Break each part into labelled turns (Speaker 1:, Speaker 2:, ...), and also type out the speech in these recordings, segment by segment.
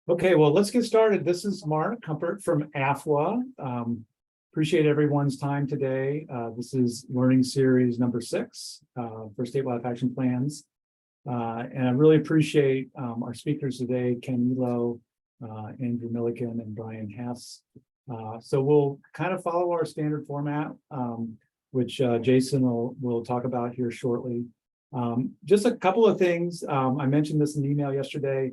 Speaker 1: Okay, well, let's get started. This is Mark Comfort from AFWA. Appreciate everyone's time today. This is learning series number 6 for statewide action plans. And I really appreciate our speakers today, Ken Elo, Andrew Milliken, and Brian Hess. So we'll kind of follow our standard format, which Jason will talk about here shortly. Just a couple of things. I mentioned this in the email yesterday.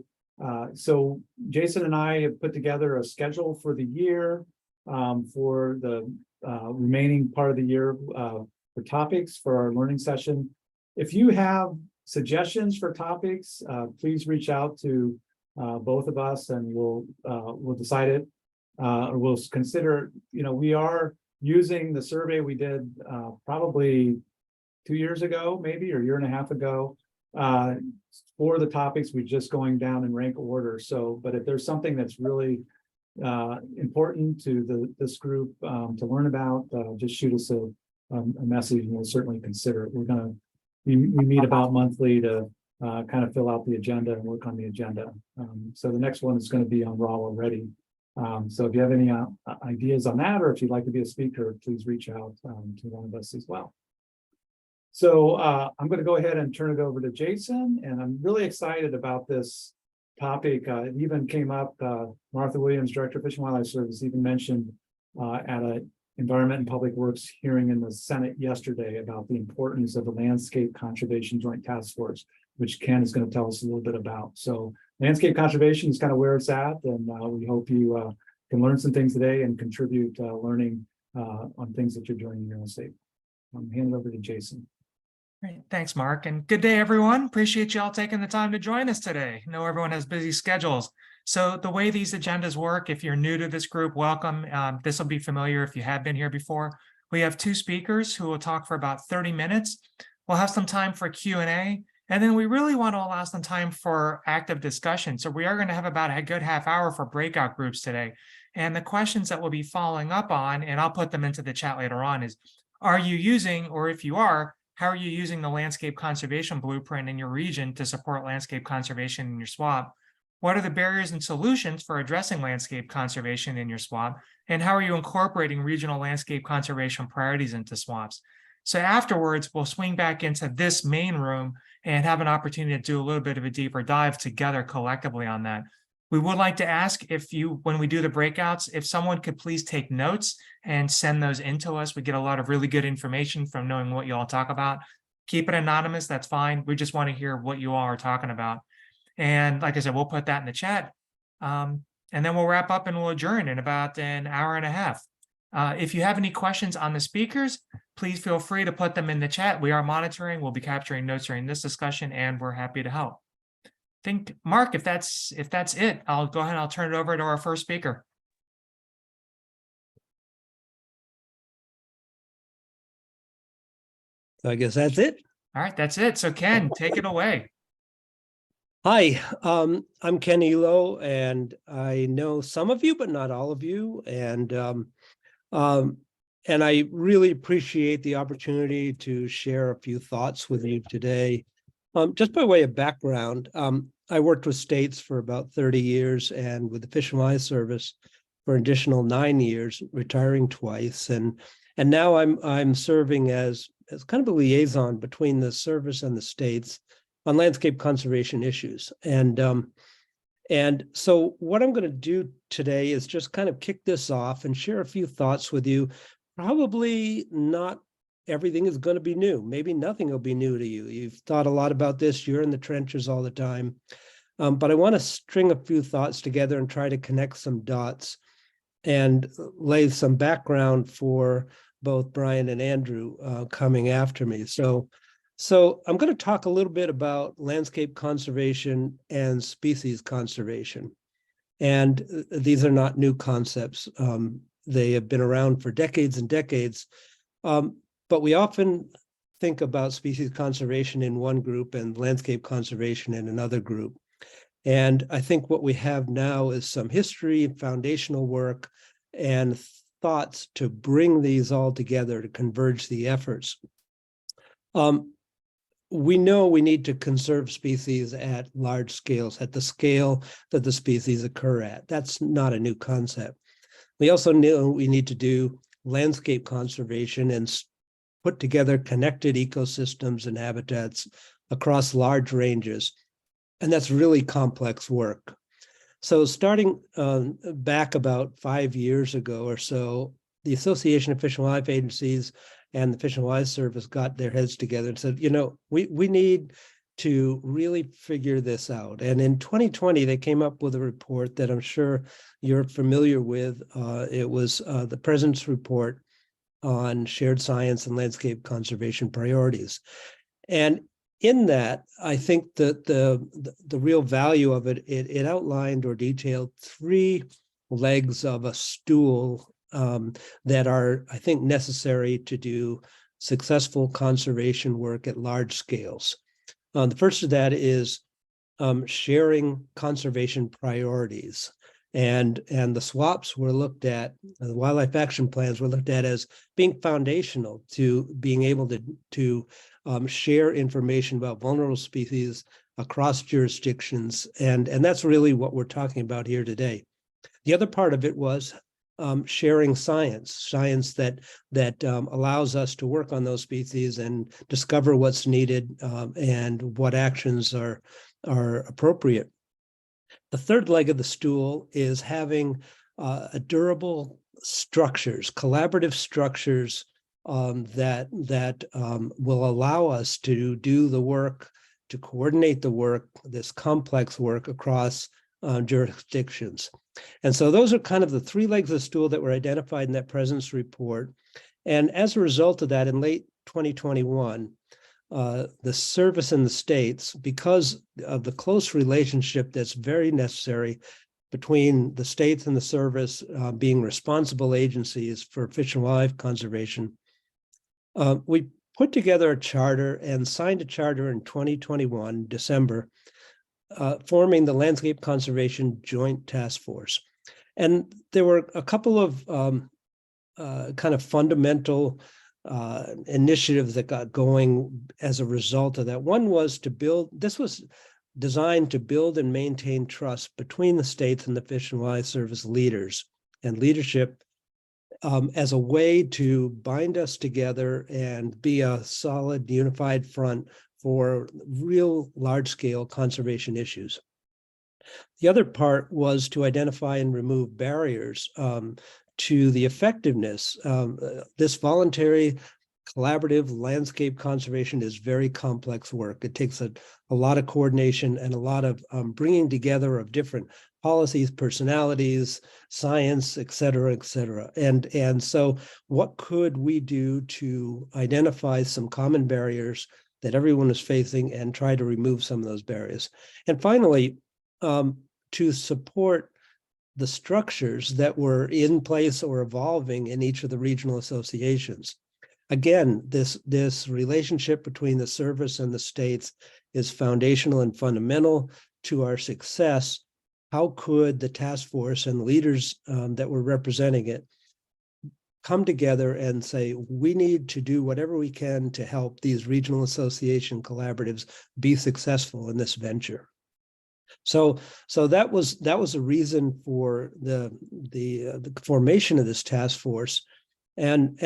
Speaker 1: So Jason and I have put together a schedule for the year, for the remaining part of the year for topics for our learning session. If you have suggestions for topics, please reach out to both of us and we'll decide it, or we'll consider. We are using the survey we did probably 2 years ago, maybe, or a year and a half ago. For the topics, we're just going down in rank order. So, but if there's something that's really important to this group to learn about, just shoot us a message and we'll certainly consider it. We meet about monthly to kind of fill out the agenda and work on the agenda. So the next one is going to be on raw already. So if you have any ideas on that, or if you'd like to be a speaker, please reach out to one of us as well. So I'm going to go ahead and turn it over to Jason, and I'm really excited about this topic. It even came up, Martha Williams, Director of Fish and Wildlife Service, even mentioned at an Environment and Public Works hearing in the Senate yesterday about the importance of the Landscape Conservation Joint Task Force, which Ken is going to tell us a little bit about. So landscape conservation is kind of where it's at, and we hope you can learn some things today and contribute learning on things that you're doing in your own state. Hand it over to Jason.
Speaker 2: Great. Thanks, Mark. And good day, everyone. Appreciate you all taking the time to join us today. I know everyone has busy schedules. So the way these agendas work, if you're new to this group, welcome. This will be familiar if you have been here before. We have 2 speakers who will talk for about 30 minutes. We'll have some time for Q&A, and then we really want to allow some time for active discussion. So we are going to have about a good half hour for breakout groups today. And the questions that we'll be following up on, and I'll put them into the chat later on, is, are you using, or if you are, how are you using the landscape conservation blueprint in your region to support landscape conservation in your SWAP? What are the barriers and solutions for addressing landscape conservation in your SWAP? And how are you incorporating regional landscape conservation priorities into SWAPs? So afterwards, we'll swing back into this main room and have an opportunity to do a little bit of a deeper dive together collectively on that. We would like to ask when we do the breakouts, if someone could please take notes and send those in to us. We get a lot of really good information from knowing what you all talk about. Keep it anonymous, that's fine. We just want to hear what you all are talking about. And like I said, we'll put that in the chat. And then we'll wrap up and we'll adjourn in about an hour and a half. If you have any questions on the speakers, please feel free to put them in the chat. We are monitoring, we'll be capturing notes during this discussion, and we're happy to help. Think, Mark, if that's it, I'll go ahead and I'll turn it over to our first speaker.
Speaker 3: I guess that's it.
Speaker 2: All right, that's it. So Ken, take it away.
Speaker 3: Hi, I'm Ken Elo, and I know some of you, but not all of you. And I really appreciate the opportunity to share a few thoughts with you today. Just by way of background, I worked with states for about 30 years and with the Fish and Wildlife Service for an additional 9 years, retiring twice. And now I'm serving as kind of a liaison between the service and the states on landscape conservation issues. And so what I'm going to do today is just kind of kick this off and share a few thoughts with you. Probably not everything is going to be new. Maybe nothing will be new to you. You've thought a lot about this. You're in the trenches all the time. But I want to string a few thoughts together and try to connect some dots and lay some background for both Brian and Andrew coming after me. So I'm going to talk a little bit about landscape conservation and species conservation. And these are not new concepts. They have been around for decades and decades. But we often think about species conservation in one group and landscape conservation in another group. And I think what we have now is some history, foundational work, and thoughts to bring these all together to converge the efforts. we know we need to conserve species at large scales, at the scale that the species occur at. That's not a new concept. We also know we need to do landscape conservation and put together connected ecosystems and habitats across large ranges. And that's really complex work. So starting back about 5 years ago or so, the Association of Fish and Wildlife Agencies and the Fish and Wildlife Service got their heads together and said, we need to really figure this out. And in 2020, they came up with a report that I'm sure you're familiar with. It was the President's Report on Shared Science and Landscape Conservation Priorities. And in that, I think that the real value of it outlined or detailed 3 legs of a stool that are, I think, necessary to do successful conservation work at large scales. The first of that is sharing conservation priorities. And the SWAPs were looked at, the wildlife action plans were looked at as being foundational to being able to share information about vulnerable species across jurisdictions. And that's really what we're talking about here today. The other part of it was sharing science that allows us to work on those species and discover what's needed and what actions are appropriate. The third leg of the stool is having a durable structures, collaborative structures that will allow us to do the work, to coordinate the work, this complex work across jurisdictions. And so those are kind of the 3 legs of the stool that were identified in that President's Report. And as a result of that, in late 2021, the service in the states, because of the close relationship that's very necessary between the states and the service being responsible agencies for fish and wildlife conservation, we put together a charter and signed a charter in 2021, December, forming the Landscape Conservation Joint Task Force. And there were a couple of kind of fundamental initiatives that got going as a result of that. One was this was designed to build and maintain trust between the states and the Fish and Wildlife Service leaders and leadership as a way to bind us together and be a solid, unified front for real large-scale conservation issues. The other part was to identify and remove barriers to the effectiveness. This voluntary collaborative landscape conservation is very complex work. It takes a lot of coordination and a lot of bringing together of different policies, personalities, science, et cetera, et cetera. And so what could we do to identify some common barriers that everyone is facing and try to remove some of those barriers? And finally, to support the structures that were in place or evolving in each of the regional associations. Again, this relationship between the service and the states is foundational and fundamental to our success. How could the task force and leaders that were representing it come together and say, we need to do whatever we can to help these regional association collaboratives be successful in this venture? So that was a reason for the formation of this task force. And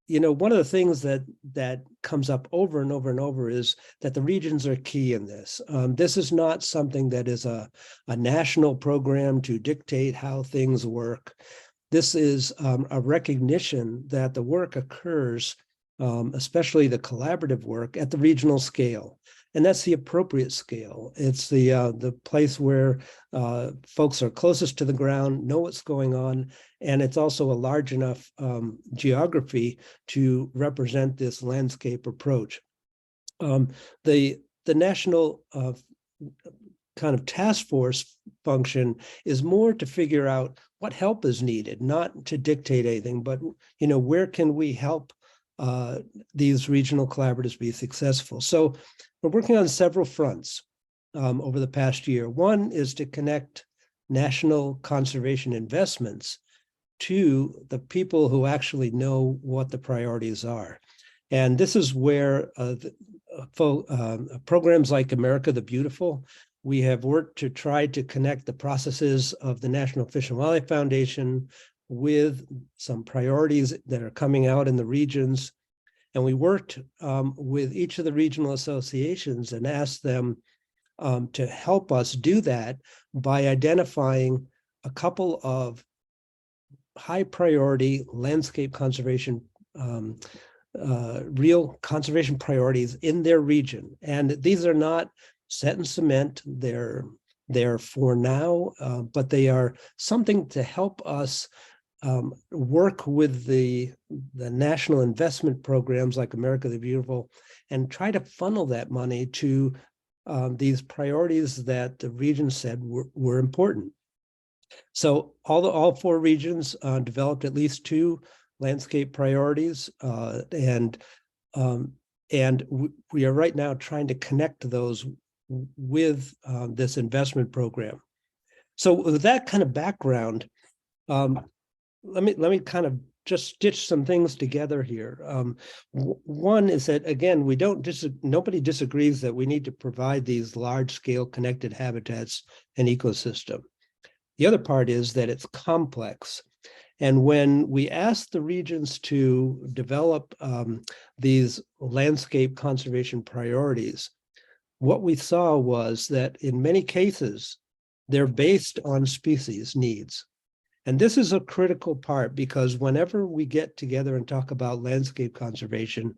Speaker 3: one of the things that comes up over and over and over is that the regions are key in this. This is not something that is a national program to dictate how things work. This is a recognition that the work occurs, especially the collaborative work, at the regional scale. And that's the appropriate scale. It's the place where folks are closest to the ground, know what's going on, and it's also a large enough geography to represent this landscape approach. The national kind of task force function is more to figure out what help is needed, not to dictate anything, but where can we help these regional collaboratives be successful? So we're working on several fronts over the past year. One is to connect national conservation investments to the people who actually know what the priorities are. And this is where programs like America the Beautiful. We have worked to try to connect the processes of the National Fish and Wildlife Foundation with some priorities that are coming out in the regions. And we worked with each of the regional associations and asked them to help us do that by identifying a couple of high priority landscape conservation, real conservation priorities in their region. And these are not set in cement, they're for now, but they are something to help us work with the national investment programs like America the Beautiful and try to funnel that money to these priorities that the region said were important. So all 4 regions developed at least 2 landscape priorities, and we are right now trying to connect those with this investment program. So with that kind of background, let me kind of just stitch some things together here. One is that, again, nobody disagrees that we need to provide these large-scale connected habitats and ecosystem. The other part is that it's complex. And when we asked the regions to develop these landscape conservation priorities, what we saw was that in many cases, they're based on species needs. And this is a critical part because whenever we get together and talk about landscape conservation,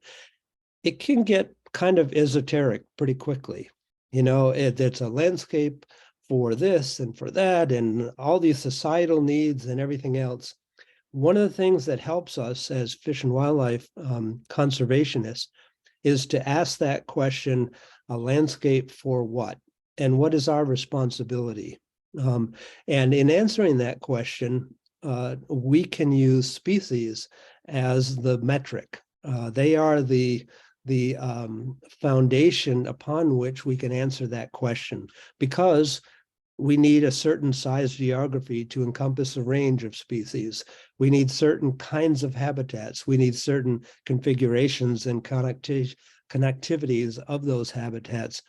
Speaker 3: it can get kind of esoteric pretty quickly. You know, it's a landscape for this and for that and all these societal needs and everything else. One of the things that helps us as fish and wildlife conservationists is to ask that question, a landscape for what? And what is our responsibility? And in answering that question, we can use species as the metric. They are the foundation upon which we can answer that question, because we need a certain size geography to encompass a range of species. We need certain kinds of habitats. We need certain configurations and connectivities of those habitats.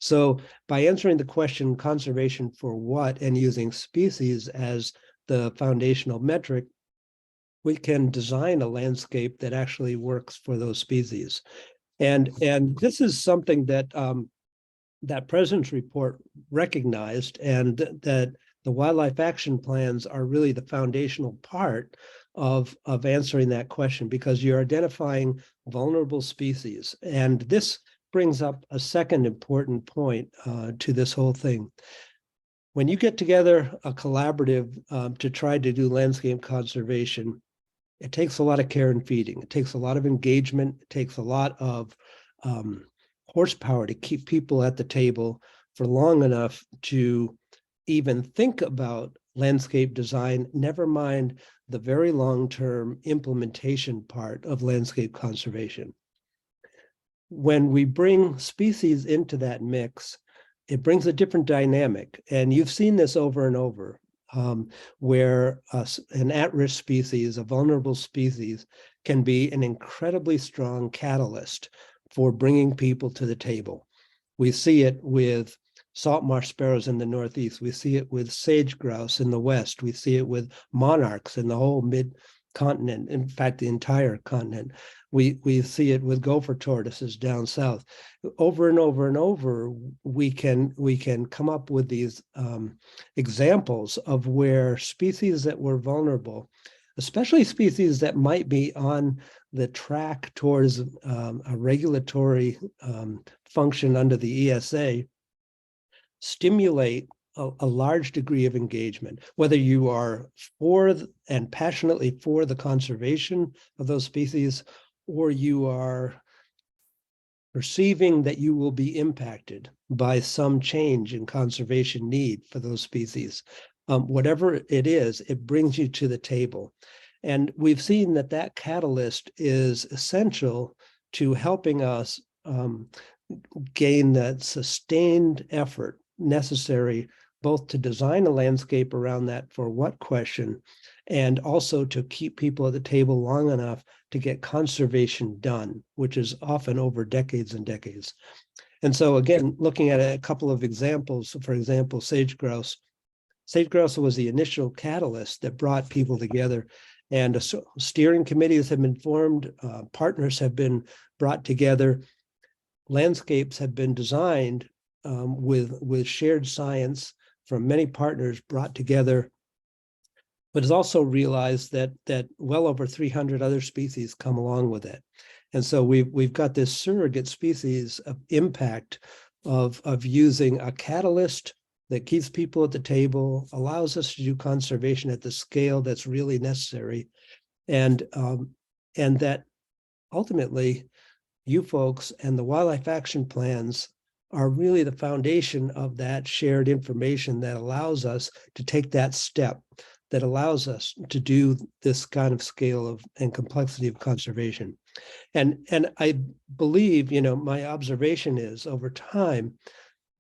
Speaker 3: So by answering the question, conservation for what, and using species as the foundational metric, we can design a landscape that actually works for those species. And this is something that that President's report recognized, and that the wildlife action plans are really the foundational part of answering that question, because you're identifying vulnerable species. And this brings up a second important point to this whole thing. When you get together a collaborative to try to do landscape conservation, it takes a lot of care and feeding. It takes a lot of engagement. It takes a lot of horsepower to keep people at the table for long enough to even think about landscape design, never mind the very long-term implementation part of landscape conservation. When we bring species into that mix, it brings a different dynamic. And you've seen this over and over, where an at-risk species, a vulnerable species, can be an incredibly strong catalyst for bringing people to the table. We see it with salt marsh sparrows in the Northeast. We see it with sage grouse in the West. We see it with monarchs in the whole mid-continent, in fact, the entire continent. We see it with gopher tortoises down south. Over and over and over, we can come up with these examples of where species that were vulnerable, especially species that might be on the track towards a regulatory function under the ESA, stimulate a large degree of engagement, whether you are for and passionately for the conservation of those species, or you are perceiving that you will be impacted by some change in conservation need for those species. Whatever it is, it brings you to the table. And we've seen that that catalyst is essential to helping us gain that sustained effort necessary both to design a landscape around that for what question, and also to keep people at the table long enough to get conservation done, which is often over decades and decades. And so again, looking at a couple of examples, for example, sage grouse. Sage grouse was the initial catalyst that brought people together, and steering committees have been formed, partners have been brought together, landscapes have been designed with shared science from many partners brought together, but it's also realized that well over 300 other species come along with it. And so we've got this surrogate species of impact of using a catalyst that keeps people at the table, allows us to do conservation at the scale that's really necessary, and that ultimately you folks and the wildlife action plans are really the foundation of that shared information that allows us to take that step, that allows us to do this kind of scale of and complexity of conservation. And I believe, my observation is over time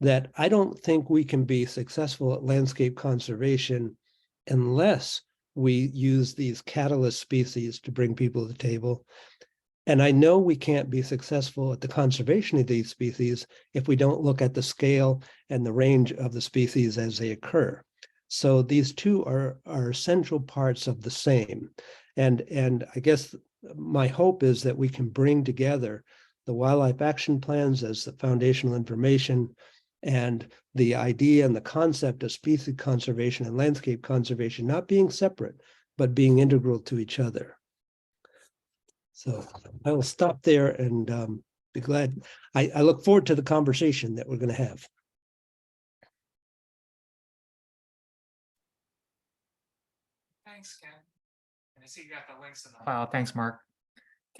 Speaker 3: that I don't think we can be successful at landscape conservation unless we use these catalyst species to bring people to the table. And I know we can't be successful at the conservation of these species if we don't look at the scale and the range of the species as they occur. So these two are essential parts of the same. And I guess my hope is that we can bring together the wildlife action plans as the foundational information, and the idea and the concept of species conservation and landscape conservation not being separate, but being integral to each other. So I will stop there and be glad. I look forward to the conversation that we're going to have.
Speaker 2: Thanks, Ken. And I see you got the links in the file. Thanks, Mark.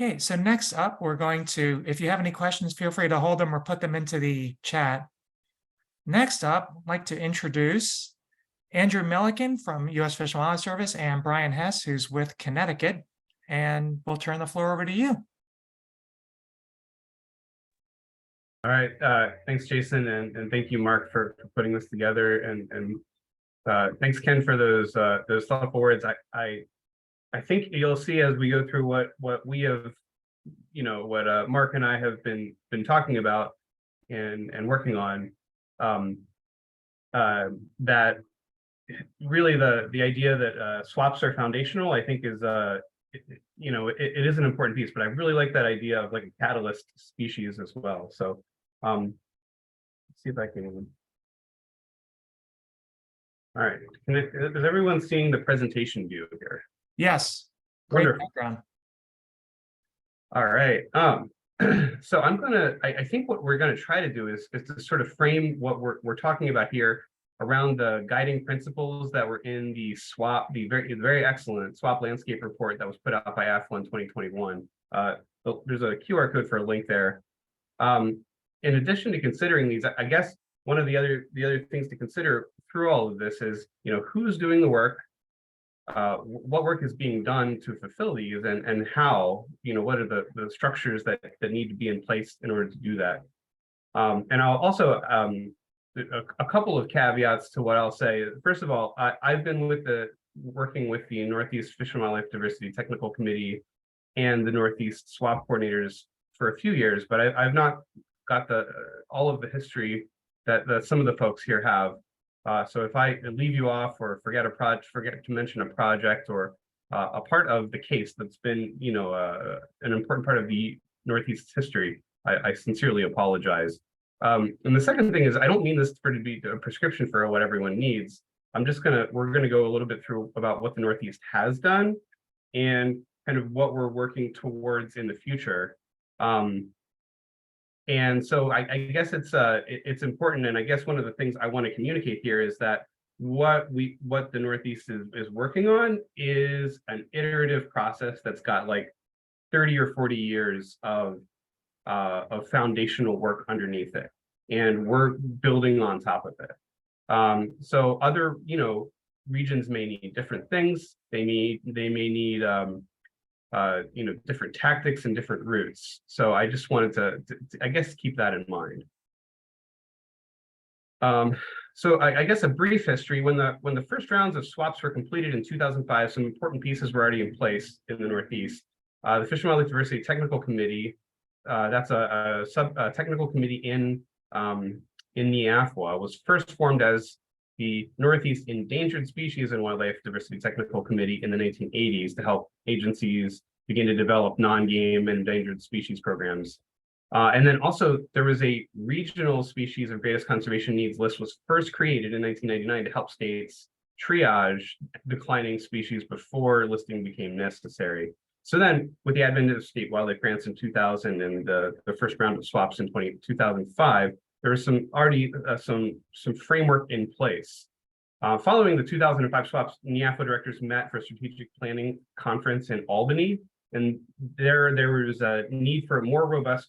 Speaker 2: Okay, so next up, we're going to, if you have any questions, feel free to hold them or put them into the chat. Next up, I'd like to introduce Andrew Milliken from U.S. Fish and Wildlife Service and Brian Hess, who's with Connecticut. And we'll turn the floor over to you.
Speaker 4: All right, thanks, Jason, and thank you, Mark, for putting this together, and thanks, Ken, for those thoughtful words. I think you'll see as we go through what we have, what Mark and I have been talking about and working on, that really the idea that swaps are foundational, I think is it is an important piece, but I really like that idea of like a catalyst species as well. So let's see if I can. All right, is everyone seeing the presentation view here?
Speaker 2: Yes. Great
Speaker 4: Wonderful.
Speaker 2: background.
Speaker 4: All right. So I think what we're gonna try to do is to sort of frame what we're talking about here around the guiding principles that were in the SWAP, the very excellent SWAP landscape report that was put out by AFWA in 2021. There's a QR code for a link there. In addition to considering these, I guess one of the other things to consider through all of this is, who's doing the work, what work is being done to fulfill these, and how, what are the structures that need to be in place in order to do that. And I'll also a couple of caveats to what I'll say. First of all, I've been working with the Northeast Fish and Wildlife Diversity Technical Committee and the Northeast SWAP coordinators for a few years, but I've not got all of the history that some of the folks here have. So if I leave you off or forget to mention a project or a part of the case that's been, an important part of the Northeast's history, I sincerely apologize. And the second thing is, I don't mean this to be a prescription for what everyone needs. We're gonna go a little bit through about what the Northeast has done and kind of what we're working towards in the future. And so I guess it's important, and I guess one of the things I want to communicate here is that what the Northeast is working on is an iterative process that's got like 30 or 40 years of foundational work underneath it, and we're building on top of it. So other regions may need different things. They may need different tactics and different routes. So I just wanted to I guess keep that in mind. So I guess a brief history, when the first rounds of swaps were completed in 2005, some important pieces were already in place in the Northeast. The Fish and Wildlife Diversity Technical Committee, that's a technical committee in the AFWA, was first formed as the Northeast Endangered Species and Wildlife Diversity Technical Committee in the 1980s to help agencies begin to develop non-game and endangered species programs. And then also there was a regional species of greatest conservation needs list was first created in 1999 to help states triage declining species before listing became necessary. So then with the advent of state wildlife grants in 2000 and the first round of swaps in 2005, there was some framework in place. Following the 2005 swaps, NIAFWA directors met for a strategic planning conference in Albany, and there was a need for a more robust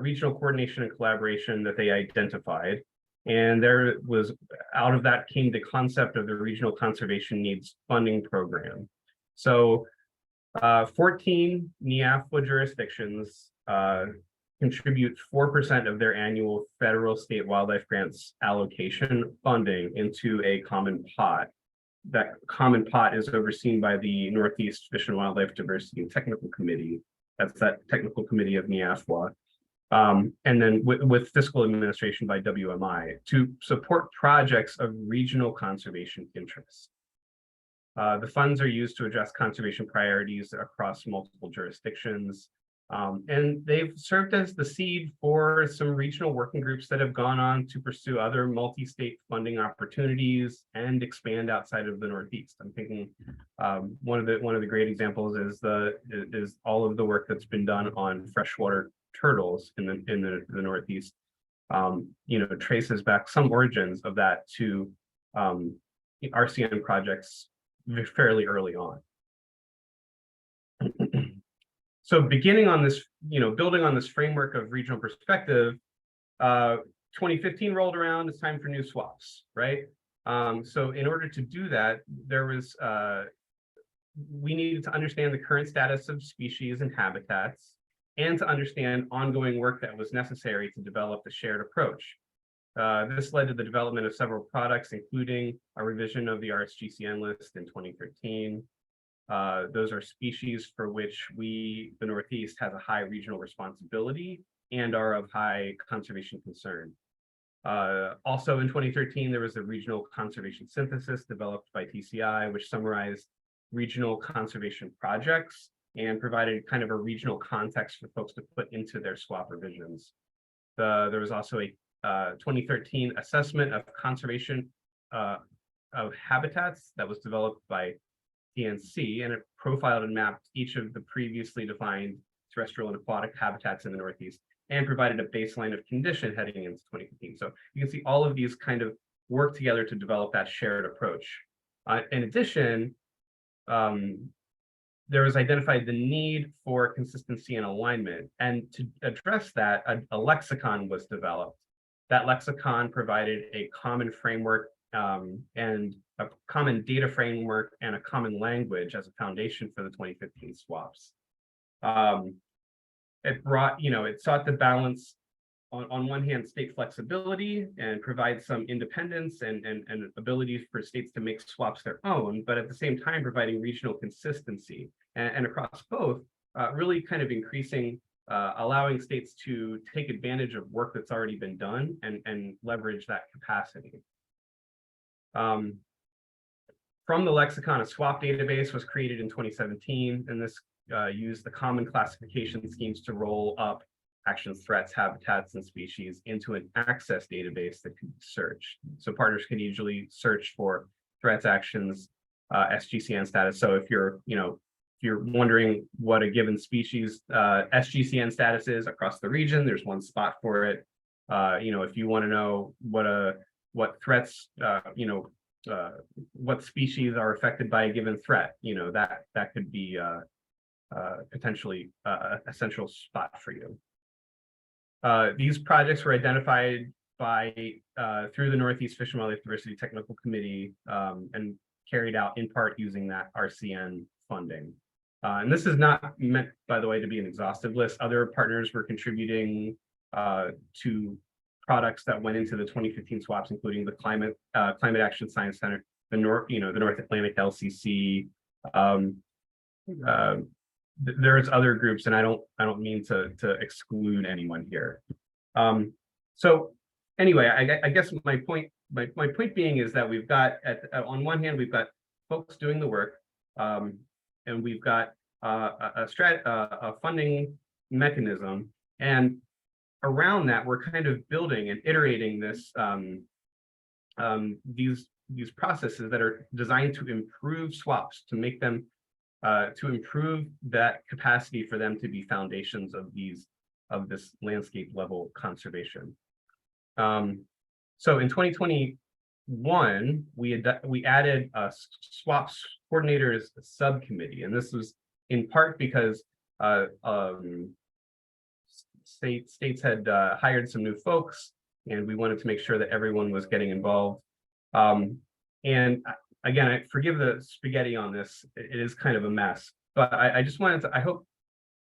Speaker 4: regional coordination and collaboration that they identified. And there was, out of that came the concept of the Regional Conservation Needs Funding Program. So 14 NIAFWA jurisdictions contribute 4% of their annual federal state wildlife grants allocation funding into a common pot. That common pot is overseen by the Northeast Fish and Wildlife Diversity and Technical Committee. That's that technical committee of NIAFWA. And then with fiscal administration by WMI to support projects of regional conservation interest. The funds are used to address conservation priorities across multiple jurisdictions. And they've served as the seed for some regional working groups that have gone on to pursue other multi-state funding opportunities and expand outside of the Northeast. I'm thinking one of the great examples is all of the work that's been done on freshwater turtles in the Northeast. Traces back some origins of that to RCN projects fairly early on. So beginning on this, building on this framework of regional perspective, 2015 rolled around, it's time for new swaps, right? So in order to do that, we needed to understand the current status of species and habitats and to understand ongoing work that was necessary to develop the shared approach. This led to the development of several products, including a revision of the RSGCN list in 2013. Those are species for which the Northeast has a high regional responsibility and are of high conservation concern. Also in 2013, there was a regional conservation synthesis developed by TCI, which summarized regional conservation projects and provided kind of a regional context for folks to put into their swap revisions. There was also a 2013 assessment of conservation of habitats that was developed by TNC, and it profiled and mapped each of the previously defined terrestrial and aquatic habitats in the Northeast and provided a baseline of condition heading into 2015. So you can see all of these kind of work together to develop that shared approach. In addition, there was identified the need for consistency and alignment. And to address that, a lexicon was developed. That lexicon provided a common framework and a common data framework and a common language as a foundation for the 2015 swaps. It sought to balance on one hand state flexibility and provide some independence and ability for states to make swaps their own, but at the same time providing regional consistency and across both, really kind of increasing, allowing states to take advantage of work that's already been done and leverage that capacity. From the lexicon, a swap database was created in 2017, and this used the common classification schemes to roll up actions, threats, habitats, and species into an access database that could be searched. So partners can usually search for threats, actions, SGCN status. So if you're wondering what a given species SGCN status is across the region, there's one spot for it. If you want to know what threats, what species are affected by a given threat, that could be potentially a central spot for you. These projects were identified through the Northeast Fish and Wildlife Diversity Technical Committee and carried out in part using that RCN funding. And this is not meant, by the way, to be an exhaustive list. Other partners were contributing to products that went into the 2015 swaps, including the Climate Action Science Center, the North Atlantic LCC. There's other groups, and I don't mean to exclude anyone here. So anyway, I guess my point being is that we've got on one hand we've got folks doing the work, and we've got a funding mechanism, and around that we're kind of building and iterating this these processes that are designed to improve swaps, to make them to improve that capacity for them to be foundations of this landscape level conservation. So in 2021, we added a swaps coordinators subcommittee, and this was in part because states had hired some new folks, and we wanted to make sure that everyone was getting involved. And again, I forgive the spaghetti on this. It is kind of a mess, but I just wanted to, I hope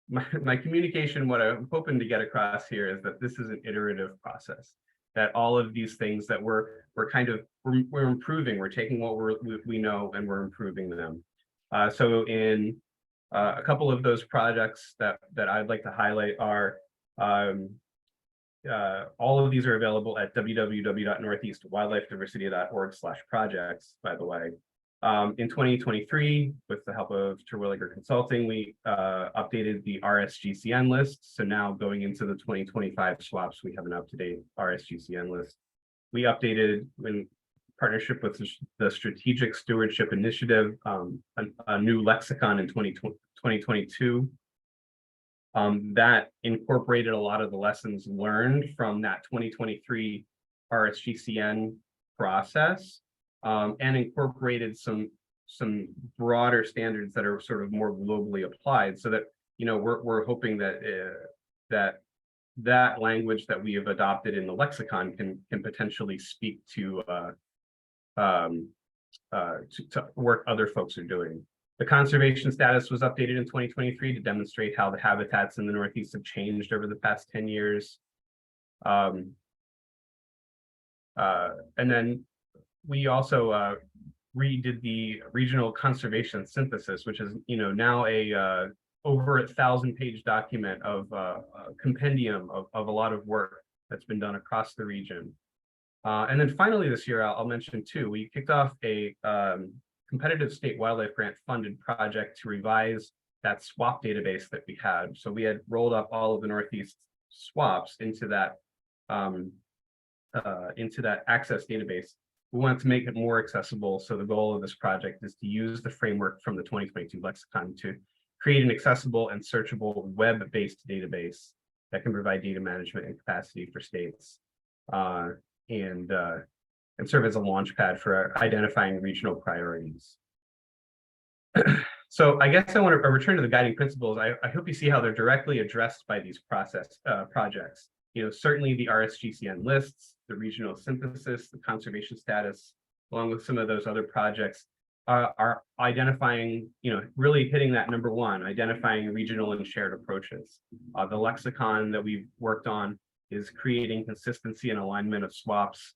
Speaker 4: my communication, what I'm hoping to get across here is that this is an iterative process, that all of these things that we're improving, we're taking what we know and we're improving them. So in a couple of those projects that I'd like to highlight are, all of these are available at www.northeastwildlifediversity.org/projects, by the way. In 2023, with the help of Terwilliger Consulting, we updated the RSGCN list. So now going into the 2025 swaps, we have an up-to-date RSGCN list. We updated, in partnership with the Strategic Stewardship Initiative, a new lexicon in 2022. That incorporated a lot of the lessons learned from that 2023 RSGCN process, and incorporated some broader standards that are sort of more globally applied, so that we're hoping that that language that we have adopted in the lexicon can potentially speak to work other folks are doing. The conservation status was updated in 2023 to demonstrate how the habitats in the Northeast have changed over the past 10 years. And then we also redid the regional conservation synthesis, which is now a over 1,000-page document of a compendium of a lot of work that's been done across the region. And then finally this year, I'll mention too, we kicked off a competitive state wildlife grant funded project to revise that swap database that we had. So we had rolled up all of the Northeast swaps into that access database. We wanted to make it more accessible. So the goal of this project is to use the framework from the 2022 lexicon to create an accessible and searchable web-based database that can provide data management and capacity for states, and serve as a launch pad for identifying regional priorities. So I guess I want to return to the guiding principles. I hope you see how they're directly addressed by these projects. Certainly the RSGCN lists, the regional synthesis, the conservation status, along with some of those other projects, are identifying, really hitting that number one, identifying regional and shared approaches. The lexicon that we've worked on is creating consistency and alignment of swaps.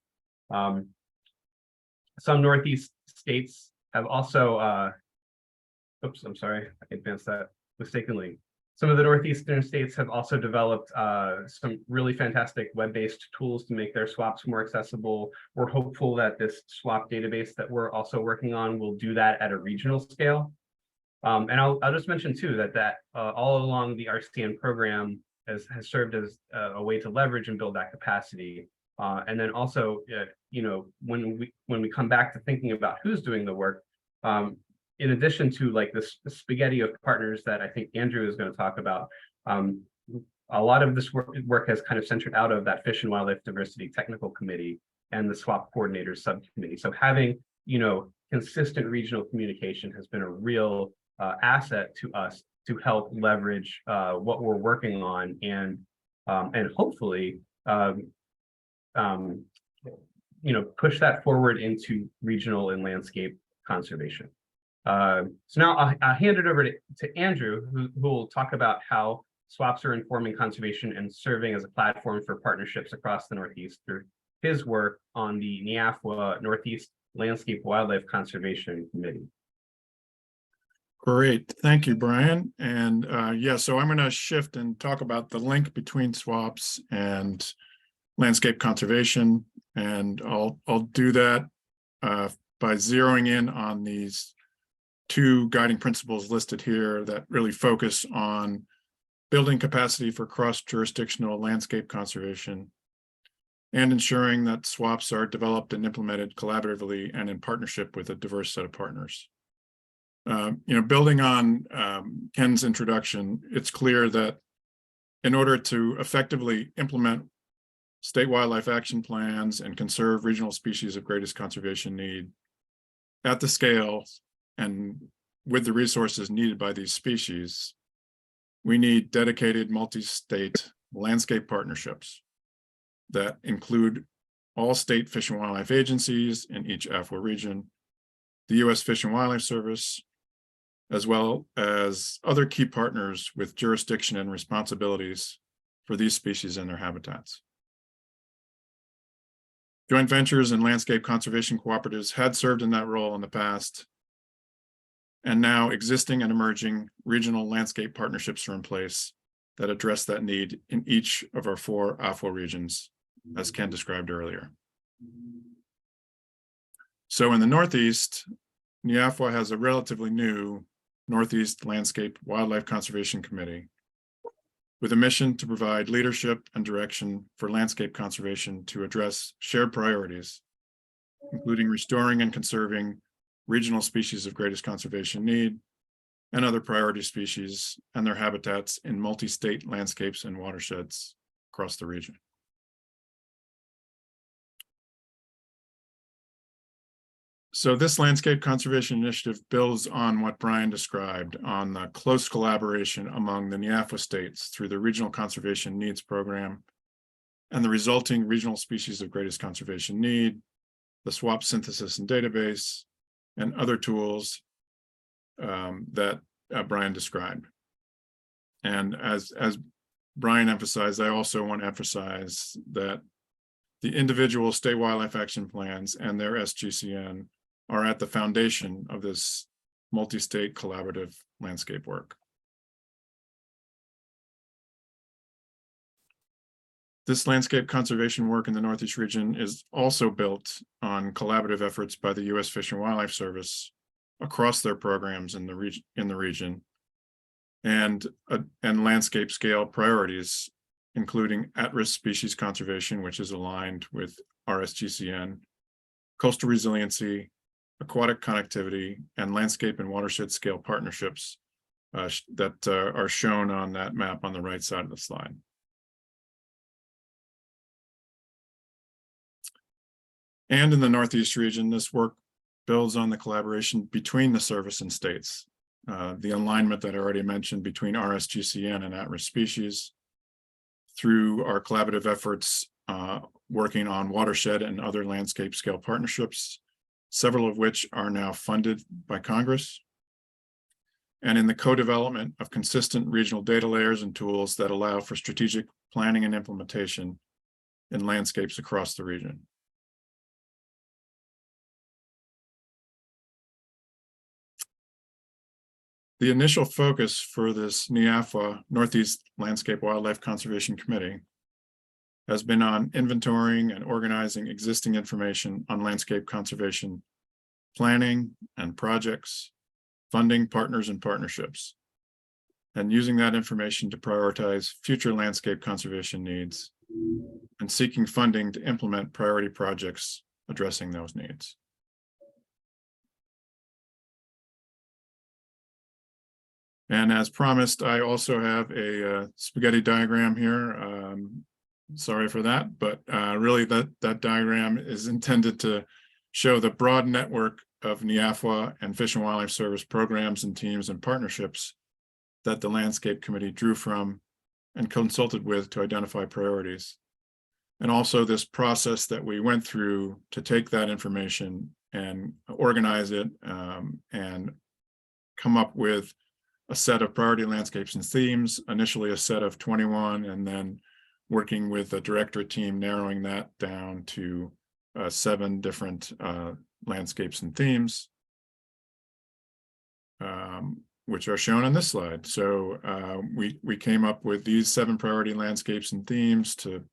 Speaker 4: Some Northeast states have also, oops, I'm sorry, I advanced that mistakenly. Some of the Northeastern states have also developed some really fantastic web-based tools to make their swaps more accessible. We're hopeful that this swap database that we're also working on will do that at a regional scale. And I'll just mention too that all along the RCN program has served as a way to leverage and build that capacity. And then also, when we come back to thinking about who's doing the work, in addition to like this spaghetti of partners that I think Andrew is going to talk about, a lot of this work has kind of centered out of that Fish and Wildlife Diversity Technical Committee and the Swap Coordinators Subcommittee. So having, consistent regional communication has been a real asset to us to help leverage what we're working on, and hopefully, push that forward into regional and landscape conservation. So now I'll hand it over to Andrew, who will talk about how SWAPs are informing conservation and serving as a platform for partnerships across the Northeast through his work on the NIAFWA Northeast Landscape Wildlife Conservation Committee.
Speaker 5: Great, thank you, Brian. And yeah, so I'm going to shift and talk about the link between SWAPs and landscape conservation, and I'll do that by zeroing in on these two guiding principles listed here that really focus on building capacity for cross-jurisdictional landscape conservation and ensuring that SWAPs are developed and implemented collaboratively and in partnership with a diverse set of partners. Building on Ken's introduction, it's clear that in order to effectively implement state wildlife action plans and conserve regional species of greatest conservation need at the scale and with the resources needed by these species, we need dedicated multi-state landscape partnerships that include all state fish and wildlife agencies in each AFWA region, the U.S. Fish and Wildlife Service, as well as other key partners with jurisdiction and responsibilities for these species and their habitats. Joint ventures and landscape conservation cooperatives had served in that role in the past, and now existing and emerging regional landscape partnerships are in place that address that need in each of our 4 AFWA regions, as Ken described earlier. So in the Northeast, NIAFWA has a relatively new Northeast Landscape Wildlife Conservation Committee with a mission to provide leadership and direction for landscape conservation to address shared priorities, including restoring and conserving regional species of greatest conservation need and other priority species and their habitats in multi-state landscapes and watersheds across the region. So this landscape conservation initiative builds on what Brian described on the close collaboration among the NIAFWA states through the Regional Conservation Needs Program and the resulting regional species of greatest conservation need, the SWAP synthesis and database, and other tools that Brian described. And as Brian emphasized, I also want to emphasize that the individual state wildlife action plans and their SGCN are at the foundation of this multi-state collaborative landscape work. This landscape conservation work in the Northeast region is also built on collaborative efforts by the U.S. Fish and Wildlife Service across their programs in the region, and landscape scale priorities, including at-risk species conservation, which is aligned with RSGCN, coastal resiliency, aquatic connectivity, and landscape and watershed scale partnerships that are shown on that map on the right side of the slide. And in the Northeast region, this work builds on the collaboration between the service and states, the alignment that I already mentioned between RSGCN and at-risk species, through our collaborative efforts working on watershed and other landscape scale partnerships, several of which are now funded by Congress, and in the co-development of consistent regional data layers and tools that allow for strategic planning and implementation in landscapes across the region. The initial focus for this NIAFWA Northeast Landscape Wildlife Conservation Committee has been on inventorying and organizing existing information on landscape conservation, planning and projects, funding partners and partnerships, and using that information to prioritize future landscape conservation needs and seeking funding to implement priority projects addressing those needs. And as promised, I also have a spaghetti diagram here. Sorry for that, but really that diagram is intended to show the broad network of NIAFWA and Fish and Wildlife Service programs and teams and partnerships that the Landscape Committee drew from and consulted with to identify priorities. And also this process that we went through to take that information and organize it and come up with a set of priority landscapes and themes, initially a set of 21, and then working with the directorate team, narrowing that down to 7 different landscapes and themes, which are shown on this slide. So we came up with these 7 priority landscapes and themes to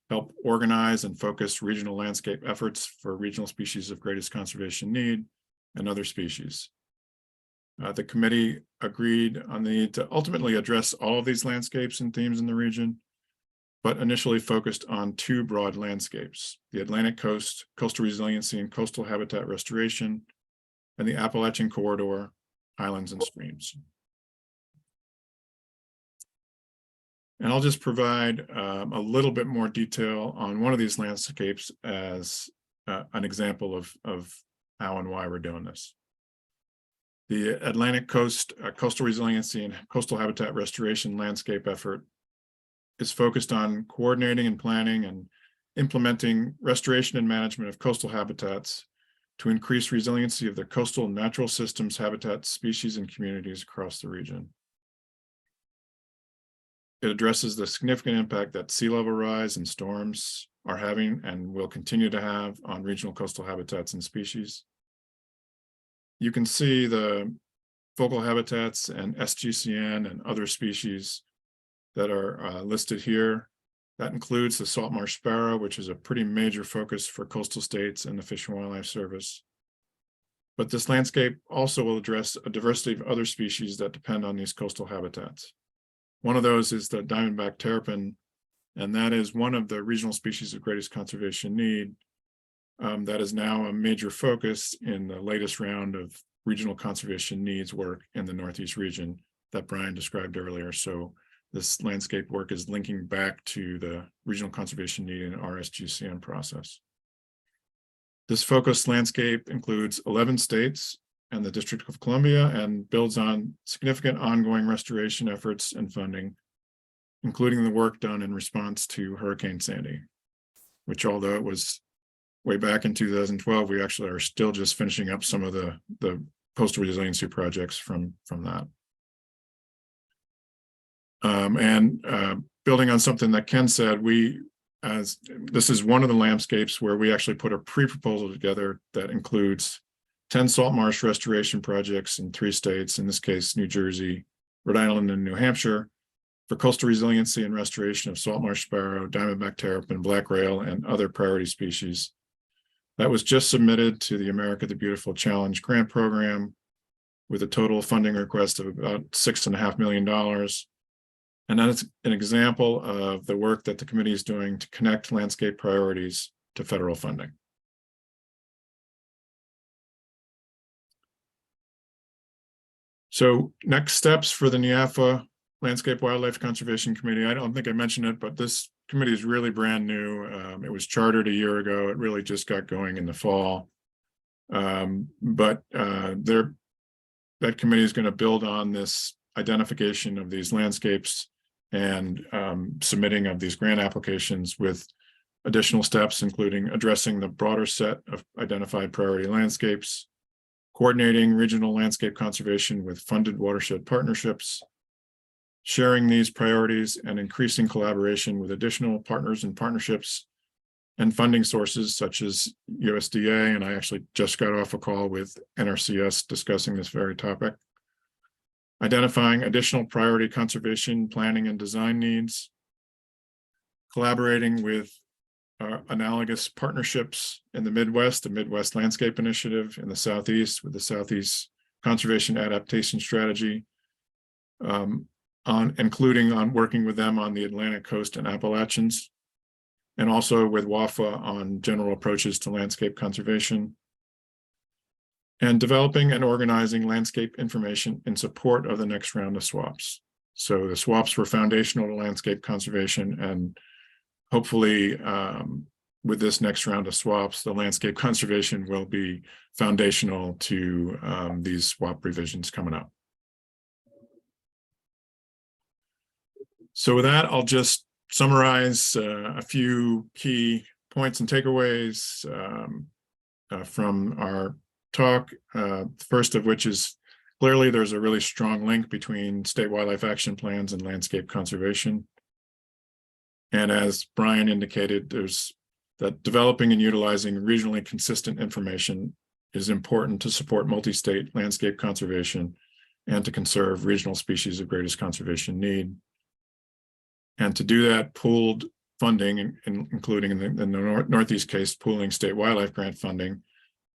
Speaker 5: help organize and focus regional landscape efforts for regional species of greatest conservation need and other species. The committee agreed on the need to ultimately address all of these landscapes and themes in the region, but initially focused on 2 broad landscapes: the Atlantic coast, coastal resiliency and coastal habitat restoration, and the Appalachian corridor, highlands and streams. And I'll just provide a little bit more detail on one of these landscapes as an example of how and why we're doing this. The Atlantic coast, coastal resiliency and coastal habitat restoration landscape effort is focused on coordinating and planning and implementing restoration and management of coastal habitats to increase resiliency of the coastal natural systems, habitats, species, and communities across the region. It addresses the significant impact that sea level rise and storms are having and will continue to have on regional coastal habitats and species. You can see the focal habitats and SGCN and other species that are listed here. That includes the salt marsh sparrow, which is a pretty major focus for coastal states and the Fish and Wildlife Service. But this landscape also will address a diversity of other species that depend on these coastal habitats. One of those is the diamondback terrapin, and that is one of the regional species of greatest conservation need that is now a major focus in the latest round of regional conservation needs work in the Northeast region that Brian described earlier. So this landscape work is linking back to the regional conservation need and RSGCN process. This focused landscape includes 11 states and the District of Columbia and builds on significant ongoing restoration efforts and funding, including the work done in response to Hurricane Sandy, which, although it was way back in 2012, we actually are still just finishing up some of the coastal resiliency projects from that. Building on something that Ken said, this is one of the landscapes where we actually put a pre-proposal together that includes 10 salt marsh restoration projects in 3 states, in this case, New Jersey, Rhode Island, and New Hampshire, for coastal resiliency and restoration of salt marsh sparrow, diamondback terrapin, black rail, and other priority species. That was just submitted to the America the Beautiful Challenge grant program with a total funding request of about $6.5 million. And that's an example of the work that the committee is doing to connect landscape priorities to federal funding. So next steps for the NIAFA Landscape Wildlife Conservation Committee. I don't think I mentioned it, but this committee is really brand new. It was chartered a year ago. It really just got going in the fall. That committee is going to build on this identification of these landscapes and submitting of these grant applications with additional steps, including addressing the broader set of identified priority landscapes, coordinating regional landscape conservation with funded watershed partnerships, sharing these priorities and increasing collaboration with additional partners and partnerships and funding sources such as USDA. And I actually just got off a call with NRCS discussing this very topic. Identifying additional priority conservation planning and design needs, collaborating with analogous partnerships in the Midwest, the Midwest Landscape Initiative, in the Southeast with the Southeast Conservation Adaptation Strategy, including on working with them on the Atlantic Coast and Appalachians, and also with WAFA on general approaches to landscape conservation, and developing and organizing landscape information in support of the next round of swaps. So the swaps were foundational to landscape conservation, and hopefully with this next round of swaps, the landscape conservation will be foundational to these swap revisions coming up. So with that, I'll just summarize a few key points and takeaways from our talk, first of which is Clearly, there's a really strong link between state wildlife action plans and landscape conservation. And as Brian indicated, there's that developing and utilizing regionally consistent information is important to support multi-state landscape conservation and to conserve regional species of greatest conservation need. And to do that, pooled funding, including in the Northeast case, pooling state wildlife grant funding,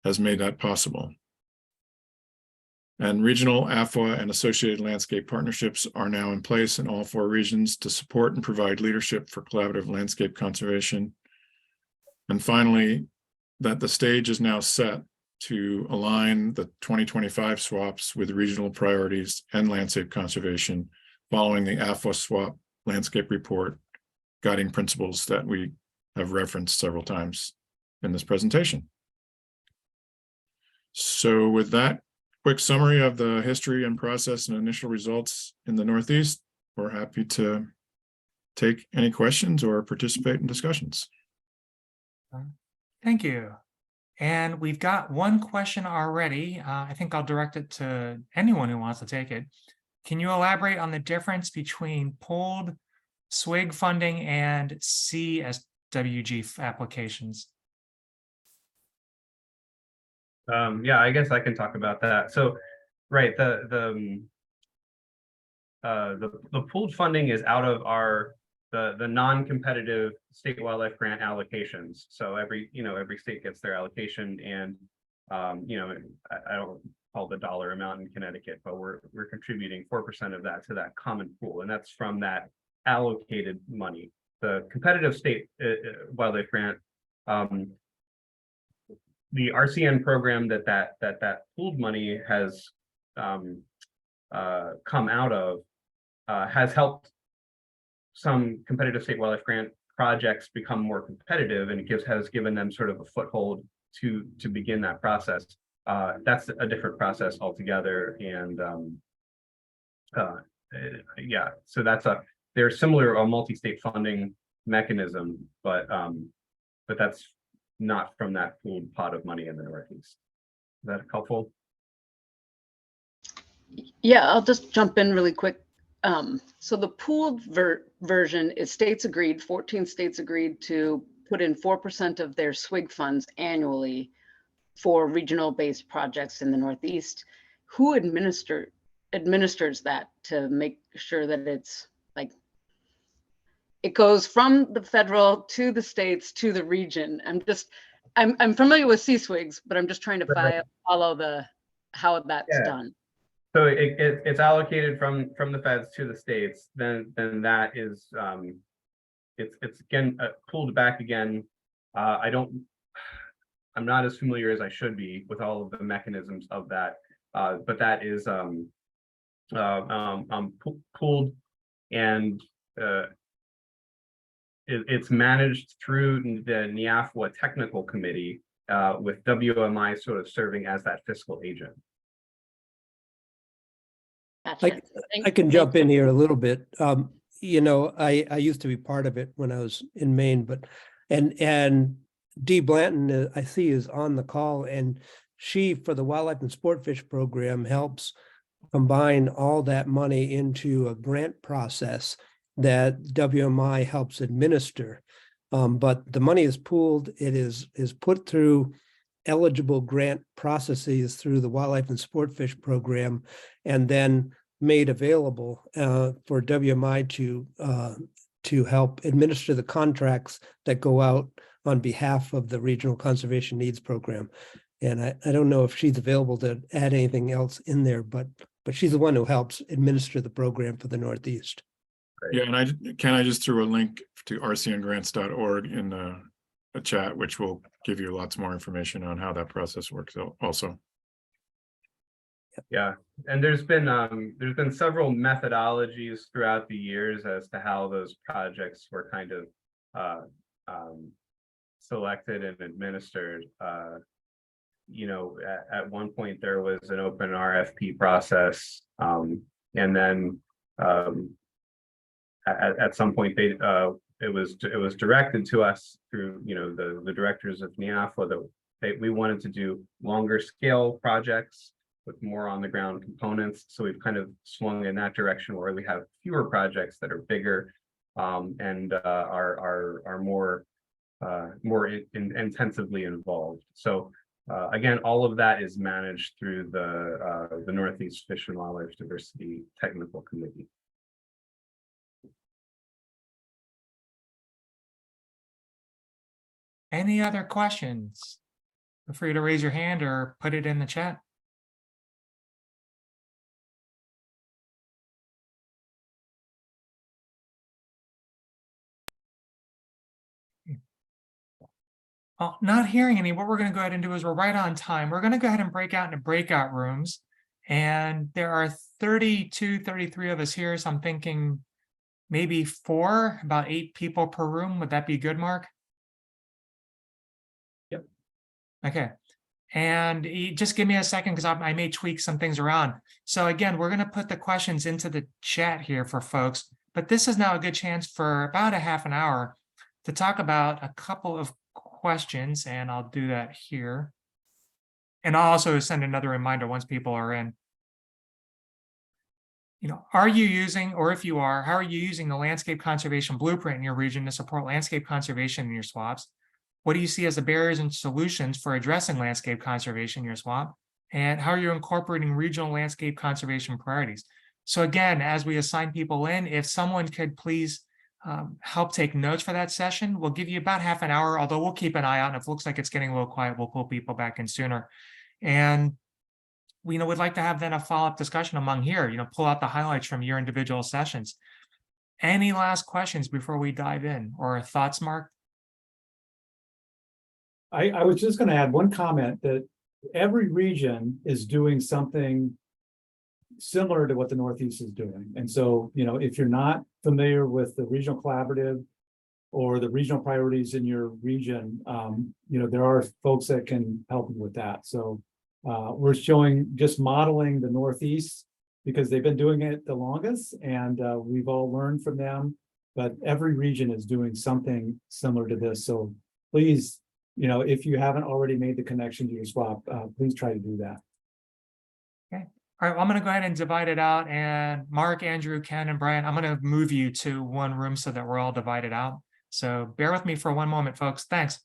Speaker 5: has made that possible. And regional AFWA and associated landscape partnerships are now in place in all 4 regions to support and provide leadership for collaborative landscape conservation. And finally, that the stage is now set to align the 2025 swaps with regional priorities and landscape conservation following the AFWA swap landscape report guiding principles that we have referenced several times in this presentation. So with that quick summary of the history and process and initial results in the Northeast, we're happy to take any questions or participate in discussions.
Speaker 2: Thank you. And we've got one question already. I think I'll direct it to anyone who wants to take it. Can you elaborate on the difference between pooled SWIG funding and CSWG applications?
Speaker 4: Yeah, I guess I can talk about that. So, right, the pooled funding is out of our the non-competitive state wildlife grant allocations. So every state gets their allocation, and I don't call the dollar amount in Connecticut, but we're contributing 4% of that to that common pool, and that's from that allocated money. The competitive state wildlife grant, the RCN program that pooled money has come out of has helped some competitive state wildlife grant projects become more competitive, and it has given them sort of a foothold to begin that process. That's a different process altogether, and yeah, so they're similar, a multi-state funding mechanism, but that's not from that pooled pot of money in the Northeast. Is that helpful?
Speaker 6: Yeah, I'll just jump in really quick. So the pooled version is states agreed, 14 states agreed to put in 4% of their SWIG funds annually for regional based projects in the Northeast. Who administers that to make sure that it's like, it goes from the federal to the states to the region? I'm familiar with CSWIGs, but I'm just trying to follow how that's done.
Speaker 4: So it's allocated from the feds to the states. Then that is it's again pulled back again. I'm not as familiar as I should be with all of the mechanisms of that, but that is pulled, and it's managed through the NIAFWA technical committee, with WMI sort of serving as that fiscal agent.
Speaker 6: Gotcha.
Speaker 3: I can jump in here a little bit. I used to be part of it when I was in Maine, but and Dee Blanton, I see, is on the call, and she, for the Wildlife and Sportfish program, helps combine all that money into a grant process that WMI helps administer. But the money is pooled. It is put through eligible grant processes through the Wildlife and Sportfish program, and then made available for WMI to help administer the contracts that go out on behalf of the Regional Conservation Needs Program. And I don't know if she's available to add anything else in there, but she's the one who helps administer the program for the Northeast.
Speaker 5: Yeah, and I just threw a link to rcngrants.org in the chat, which will give you lots more information on how that process works also.
Speaker 4: Yeah, and there's been several methodologies throughout the years as to how those projects were kind of selected and administered. At one point there was an open RFP process, and then at some point it was directed to us through the directors of NIAFWA that we wanted to do longer scale projects, with more on the ground components. So we've kind of swung in that direction where we have fewer projects that are bigger and are more intensively involved. So again, all of that is managed through the Northeast Fish and Wildlife Diversity Technical Committee.
Speaker 2: Any other questions? Feel free to raise your hand or put it in the chat. Well, not hearing any, what we're going to go ahead and do is we're right on time. We're going to go ahead and break out into breakout rooms. And there are 32, 33 of us here. So I'm thinking maybe about 8 people per room. Would that be good, Mark?
Speaker 1: Yep.
Speaker 2: Okay. And just give me a second because I may tweak some things around. So again, we're going to put the questions into the chat here for folks. But this is now a good chance for about a half an hour to talk about a couple of questions, and I'll do that here. And I'll also send another reminder once people are in. Are you using, or if you are, how are you using the landscape conservation blueprint in your region to support landscape conservation in your swaps? What do you see as the barriers and solutions for addressing landscape conservation in your swamp? And how are you incorporating regional landscape conservation priorities? So again, as we assign people in, if someone could please help take notes for that session, we'll give you about half an hour, although we'll keep an eye out. And if it looks like it's getting a little quiet, we'll pull people back in sooner. And we would like to have then a follow-up discussion among here, pull out the highlights from your individual sessions. Any last questions before we dive in, or thoughts, Mark?
Speaker 1: I was just going to add one comment that every region is doing something similar to what the Northeast is doing. And so, if you're not familiar with the regional collaborative or the regional priorities in your region, there are folks that can help you with that. So we're just modeling the Northeast because they've been doing it the longest, and we've all learned from them. But every region is doing something similar to this. So please, if you haven't already made the connection to your swap, please try to do that.
Speaker 2: Okay. All right, well, I'm going to go ahead and divide it out. And Mark, Andrew, Ken, and Brian, I'm going to move you to one room so that we're all divided out. So bear with me for one moment, folks. Thanks.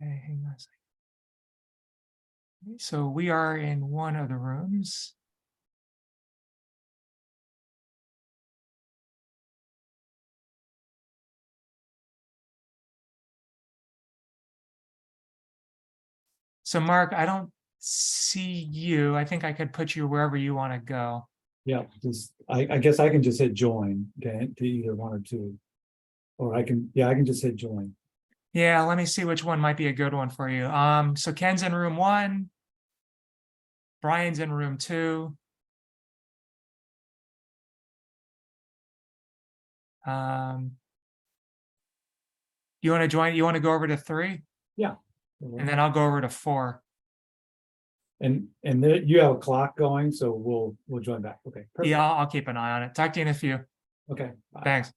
Speaker 2: Okay, hang on a second. Okay, so we are in one of the rooms. So Mark, I don't see you. I think I could put you wherever you want to go.
Speaker 1: Yeah, I guess I can just hit join, okay, to either one or two. Or I can just hit join.
Speaker 2: Yeah, let me see which one might be a good one for you. So Ken's in room 1. Brian's in room 2. You want to join? You want to go over to 3?
Speaker 1: Yeah.
Speaker 2: And then I'll go over to 4.
Speaker 1: And there, you have a clock going, so we'll join back. Okay. Perfect.
Speaker 2: Yeah, I'll keep an eye on it. Talk to you in a few.
Speaker 1: Okay. Bye.
Speaker 2: Thanks.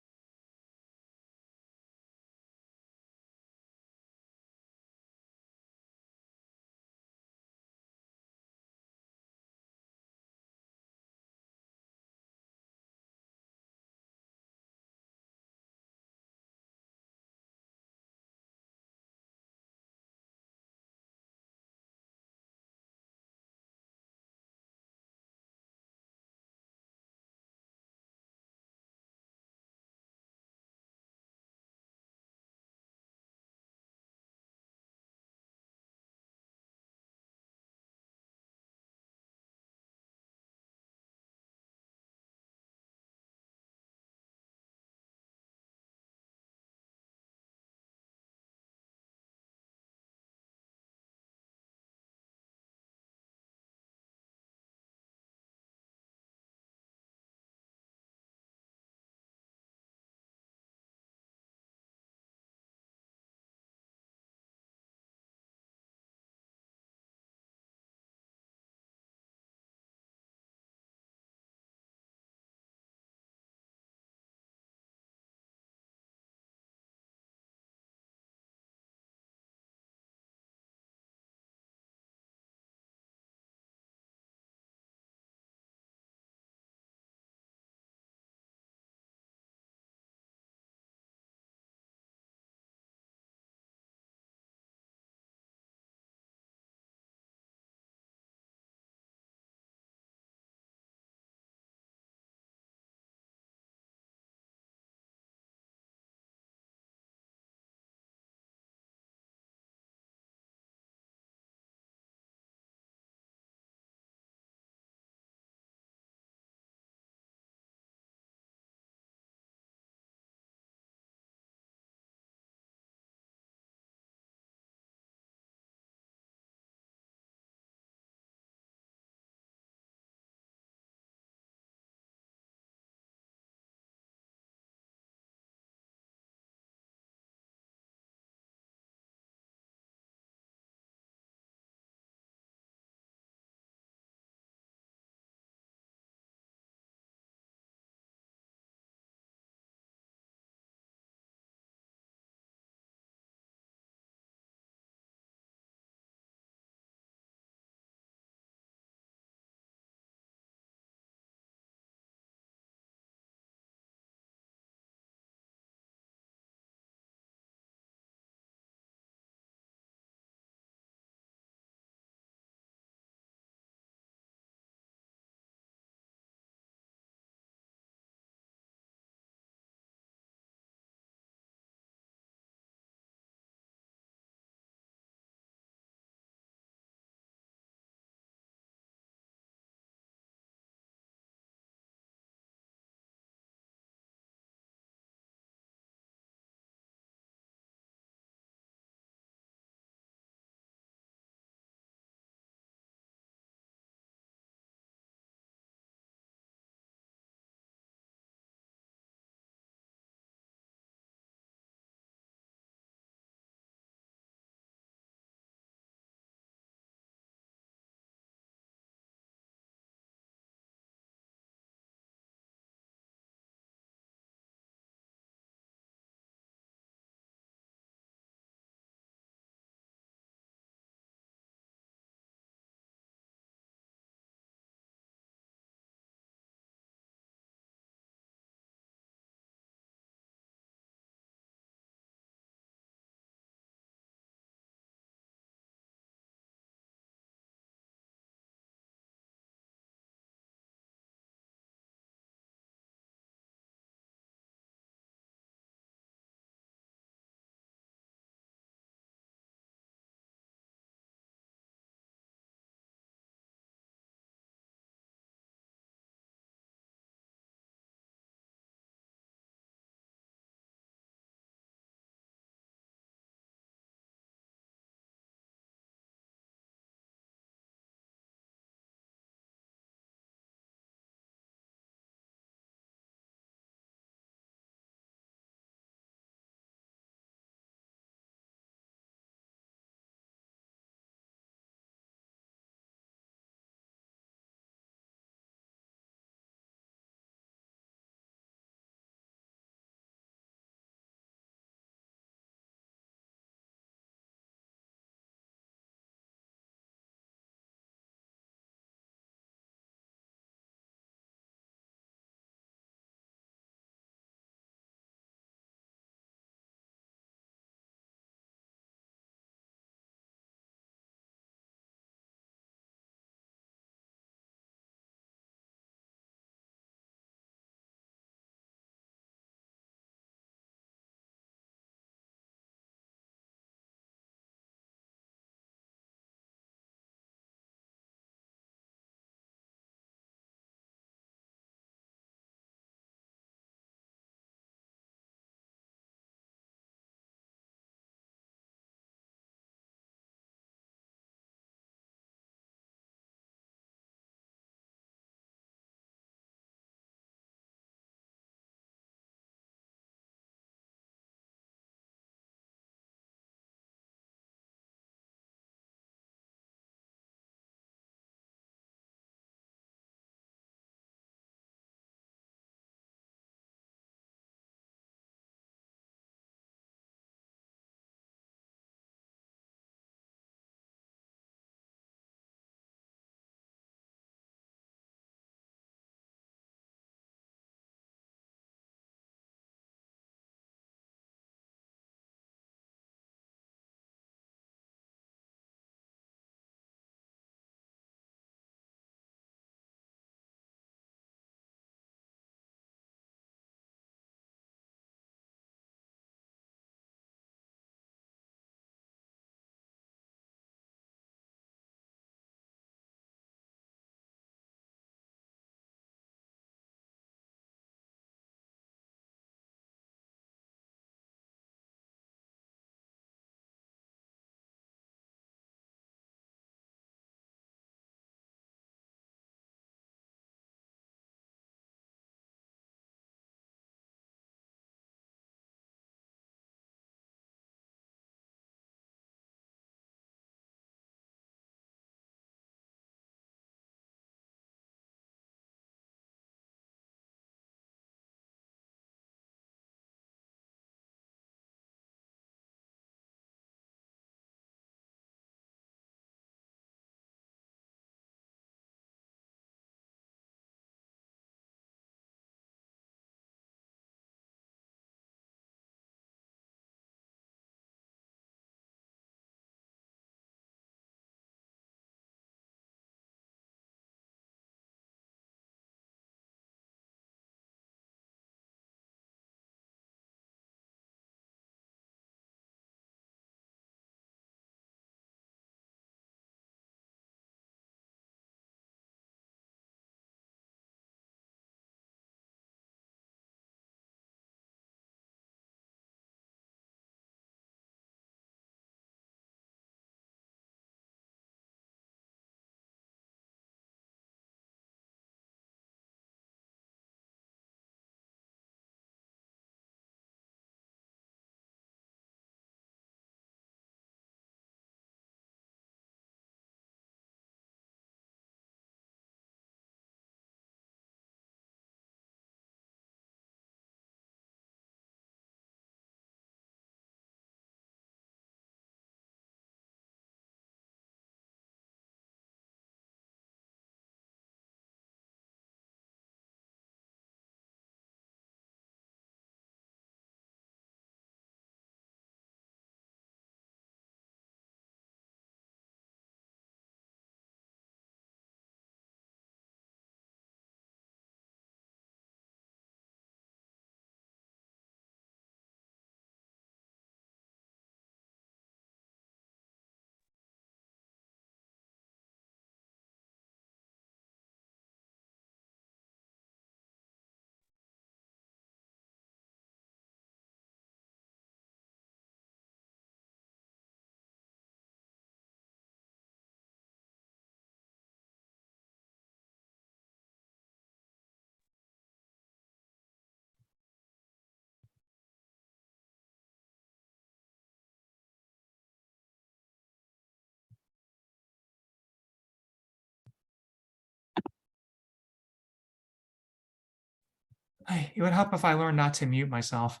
Speaker 2: It would help if I learned not to mute myself.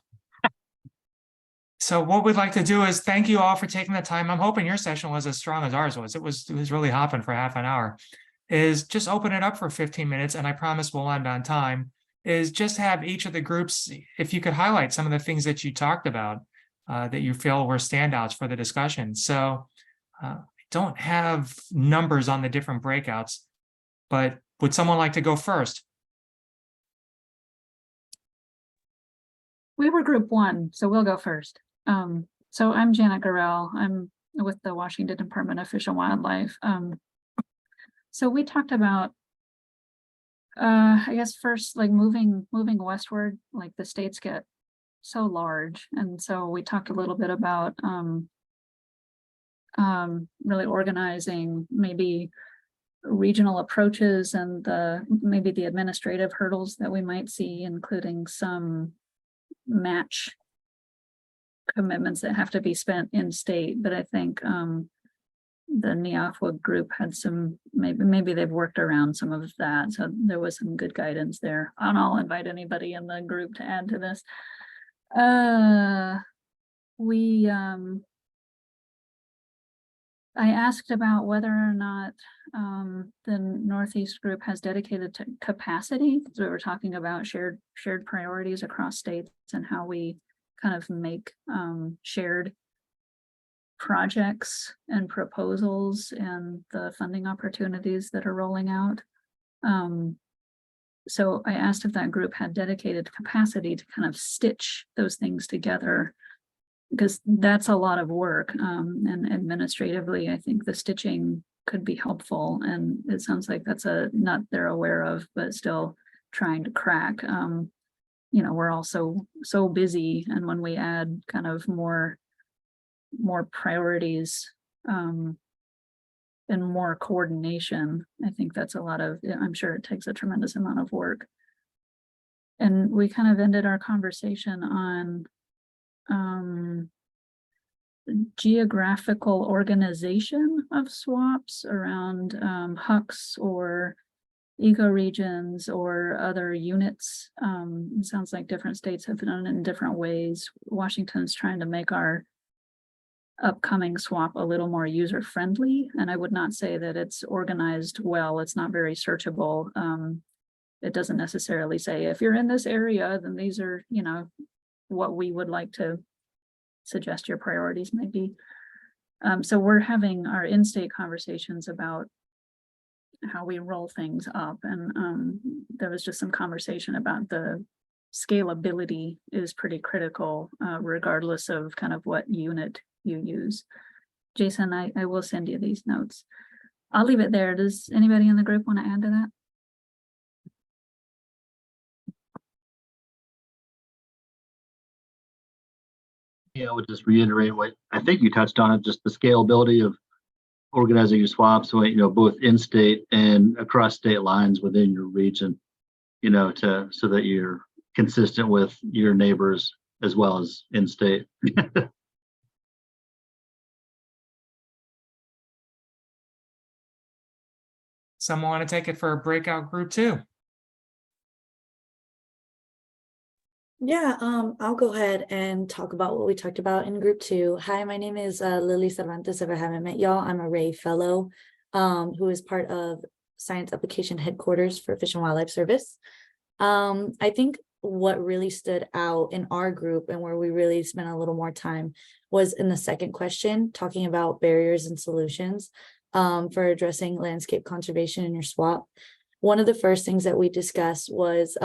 Speaker 2: So what we'd like to do is thank you all for taking the time. I'm hoping your session was as strong as ours was. It was really hopping for half an hour. Is just open it up for 15 minutes, and I promise we'll end on time. Is just have each of the groups, if you could highlight some of the things that you talked about that you feel were standouts for the discussion. So I don't have numbers on the different breakouts, but would someone like to go first?
Speaker 7: We were group 1, so we'll go first. So I'm Janet Garrell. I'm with the Washington Department of Fish and Wildlife. So we talked about, I guess first, like moving westward, like the states get so large. And so we talked a little bit about really organizing maybe regional approaches and maybe the administrative hurdles that we might see, including some match commitments that have to be spent in state. But I think the NEAFWA group had some, maybe they've worked around some of that. So there was some good guidance there. And I'll invite anybody in the group to add to this. I asked about whether or not the Northeast group has dedicated to capacity. So we were talking about shared priorities across states and how we kind of make shared projects and proposals and the funding opportunities that are rolling out. So I asked if that group had dedicated capacity to kind of stitch those things together, because that's a lot of work, and administratively, I think the stitching could be helpful, and it sounds like that's a nut they're aware of, but still trying to crack. We're also so busy, and when we add kind of more priorities and more coordination, I think that's a lot of, I'm sure it takes a tremendous amount of work. And we kind of ended our conversation on geographical organization of swaps around hucks or ecoregions or other units. It sounds like different states have done it in different ways. Washington's trying to make our upcoming swap a little more user-friendly, and I would not say that it's organized well. It's not very searchable. It doesn't necessarily say if you're in this area, then these are, what we would like to suggest your priorities might be. So we're having our in-state conversations about how we roll things up, and there was just some conversation about the scalability is pretty critical, regardless of kind of what unit you use. Jason, I will send you these notes. I'll leave it there. Does anybody in the group want to add to that?
Speaker 8: Yeah, I would just reiterate what I think you touched on it, just the scalability of organizing your swaps, so both in-state and across state lines within your region, so that you're consistent with your neighbors as well as in-state.
Speaker 2: Someone want to take it for a breakout group 2?
Speaker 9: Yeah, I'll go ahead and talk about what we talked about in group 2. Hi, my name is Lily Cervantes. If I haven't met y'all, I'm a Ray Fellow, who is part of Science Application Headquarters for Fish and Wildlife Service. I think what really stood out in our group and where we really spent a little more time was in the second question, talking about barriers and solutions for addressing landscape conservation in your swap. One of the first things that we discussed was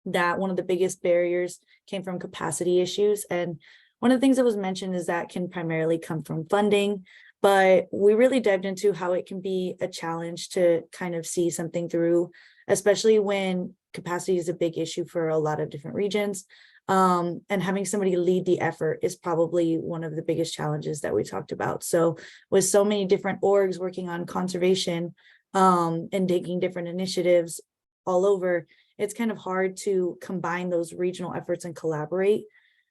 Speaker 9: that one of the biggest barriers came from capacity issues. And one of the things that was mentioned is that can primarily come from funding, but we really dived into how it can be a challenge to kind of see something through, especially when capacity is a big issue for a lot of different regions. And having somebody lead the effort is probably one of the biggest challenges that we talked about. So with so many different orgs working on conservation and taking different initiatives all over, it's kind of hard to combine those regional efforts and collaborate.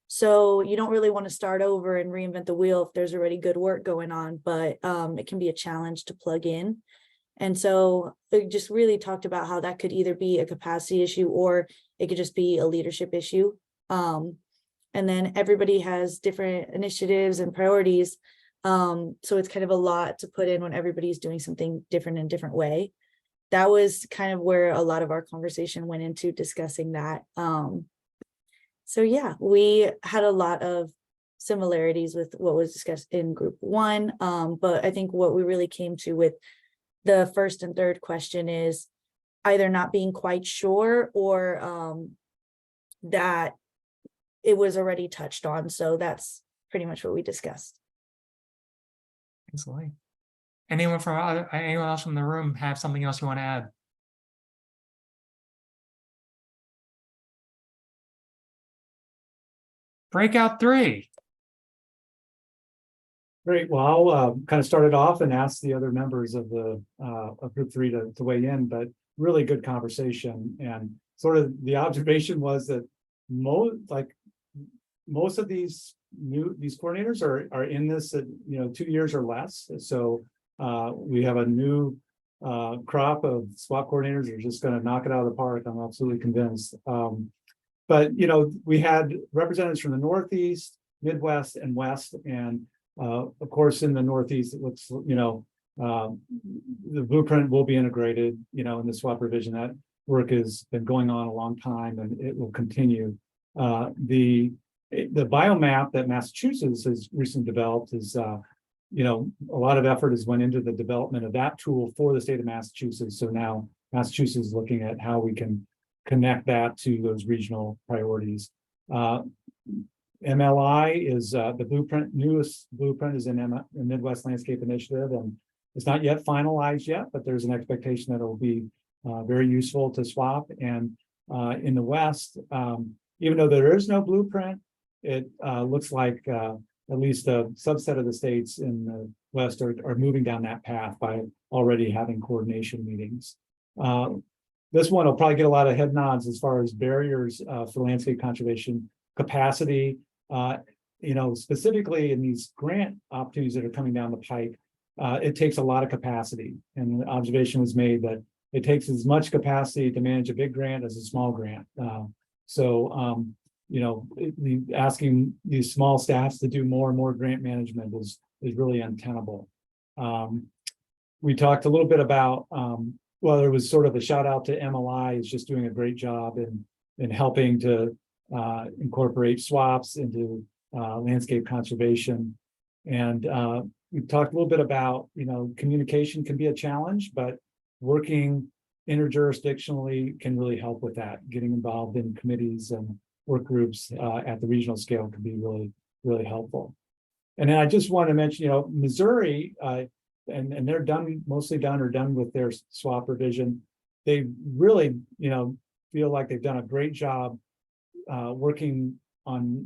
Speaker 9: So you don't really want to start over and reinvent the wheel if there's already good work going on, but it can be a challenge to plug in. And so it just really talked about how that could either be a capacity issue or it could just be a leadership issue. And then everybody has different initiatives and priorities. So it's kind of a lot to put in when everybody's doing something different in a different way. That was kind of where a lot of our conversation went into discussing that. So yeah, we had a lot of similarities with what was discussed in group one. But I think what we really came to with the first and third question is either not being quite sure or that it was already touched on. So that's pretty much what we discussed.
Speaker 2: Excellent. Anyone else from the room have something else you want to add? Breakout 3.
Speaker 1: Great. Well, I'll kind of start it off and ask the other members of the of group 3 to weigh in, but really good conversation. And sort of the observation was that most of these coordinators are in this at 2 years or less. So we have a new crop of SWAP coordinators who are just going to knock it out of the park. I'm absolutely convinced. But we had representatives from the Northeast, Midwest, and West, and of course, in the Northeast, it looks, the blueprint will be integrated, in the SWAP revision. That work has been going on a long time, and it will continue. The biomap that Massachusetts has recently developed is, a lot of effort has went into the development of that tool for the state of Massachusetts. So now Massachusetts is looking at how we can connect that to those regional priorities. MLI is the newest blueprint is in the Midwest Landscape Initiative, and it's not yet finalized yet, but there's an expectation that it will be very useful to SWAP. And in the West, even though there is no blueprint, it looks like at least a subset of the states in the West are moving down that path by already having coordination meetings. This one will probably get a lot of head nods as far as barriers for landscape conservation capacity. Specifically in these grant opportunities that are coming down the pike, it takes a lot of capacity. And the observation was made that it takes as much capacity to manage a big grant as a small grant. Asking these small staffs to do more and more grant management is really untenable. We talked a little bit about, there was sort of a shout out to MLI is just doing a great job in helping to incorporate SWAPs into landscape conservation. And we talked a little bit about, communication can be a challenge, but working interjurisdictionally can really help with that. Getting involved in committees and work groups at the regional scale can be really, really helpful. And then I just want to mention, Missouri, and they're mostly done with their SWAP revision. They really, feel like they've done a great job working on,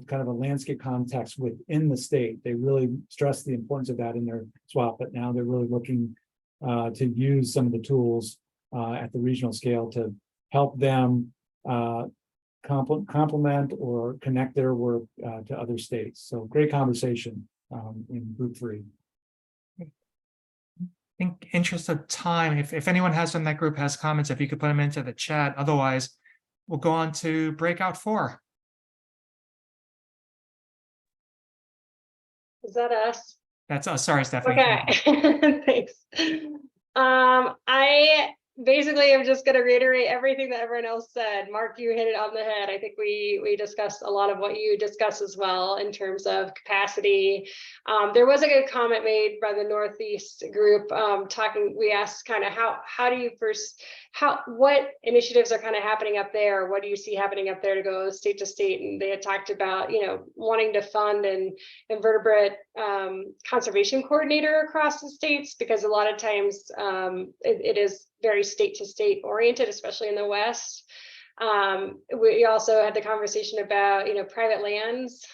Speaker 1: kind of a landscape context within the state. They really stress the importance of that in their SWAP, but now they're really looking to use some of the tools at the regional scale to help them complement or connect their work to other states. So great conversation in group 3.
Speaker 2: In interest of time, if anyone has from that group has comments, if you could put them into the chat. Otherwise, we'll go on to breakout 4.
Speaker 10: Is that us?
Speaker 2: That's us. Sorry, Stephanie.
Speaker 10: Okay, thanks. I basically am just going to reiterate everything that everyone else said. Mark, you hit it on the head. I think we discussed a lot of what you discussed as well in terms of capacity. There was a good comment made by the Northeast group we asked kind of how do you what initiatives are kind of happening up there? What do you see happening up there to go state to state? And they had talked about, wanting to fund an invertebrate conservation coordinator across the states, because a lot of times it is very state to state oriented, especially in the West. We also had the conversation about, private lands,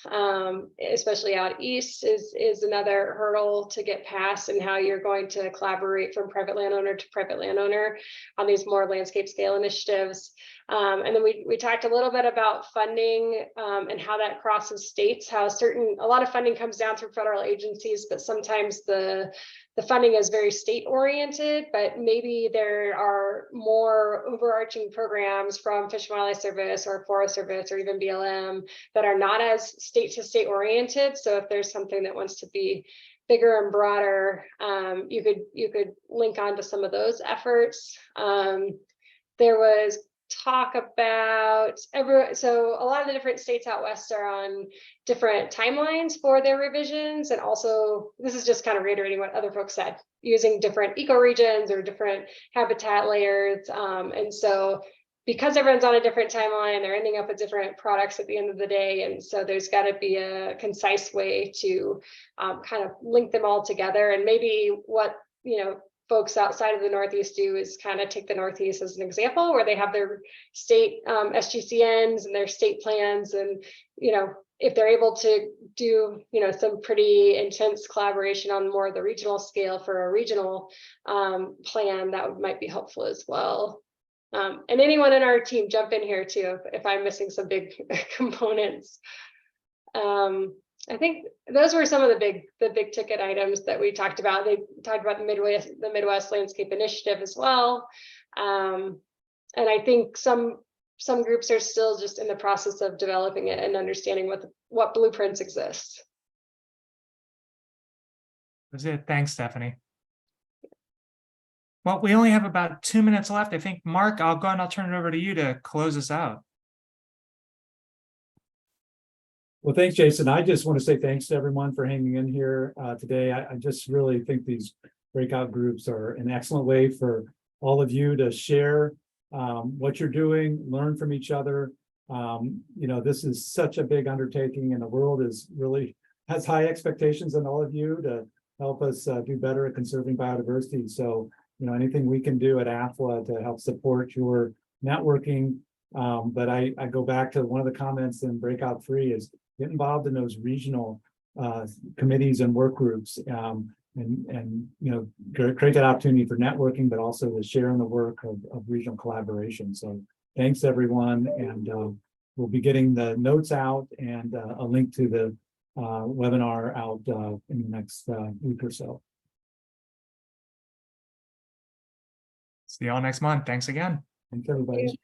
Speaker 10: especially out east is another hurdle to get past, and how you're going to collaborate from private landowner to private landowner on these more landscape scale initiatives. And then we talked a little bit about funding and how that crosses states, how a lot of funding comes down through federal agencies, but sometimes the the funding is very state oriented, but maybe there are more overarching programs from Fish and Wildlife Service or Forest Service or even BLM that are not as state to state oriented. So if there's something that wants to be bigger and broader, you could link on to some of those efforts. There was talk about so a lot of the different states out west are on different timelines for their revisions, and also this is just kind of reiterating what other folks said, using different ecoregions or different habitat layers, and so because everyone's on a different timeline, they're ending up with different products at the end of the day, and so there's got to be a concise way to kind of link them all together. And maybe what folks outside of the Northeast do is kind of take the Northeast as an example, where they have their state SGCNs and their state plans, and if they're able to do some pretty intense collaboration on more of the regional scale for a regional plan, that might be helpful as well. And anyone in our team jump in here too if I'm missing some big components. I think those were some of the big ticket items that we talked about. They talked about the Midwest Landscape Initiative as well. And I think some groups are still just in the process of developing it and understanding what blueprints exist.
Speaker 2: That's it. Thanks, Stephanie. Well, we only have about 2 minutes left. I think, Mark, I'll go and I'll turn it over to you to close us out.
Speaker 1: Well, thanks, Jason. I just want to say thanks to everyone for hanging in here today. I just really think these breakout groups are an excellent way for all of you to share what you're doing, learn from each other. This is such a big undertaking, and the world has high expectations on all of you to help us do better at conserving biodiversity. So, anything we can do at AFWA to help support your networking. But I go back to one of the comments in Breakout 3 is get involved in those regional committees and work groups, and create that opportunity for networking, but also to share in the work of regional collaboration. So thanks everyone, and we'll be getting the notes out and a link to the webinar out in the next week or so.
Speaker 2: See you all next month. Thanks again.
Speaker 1: Thanks everybody.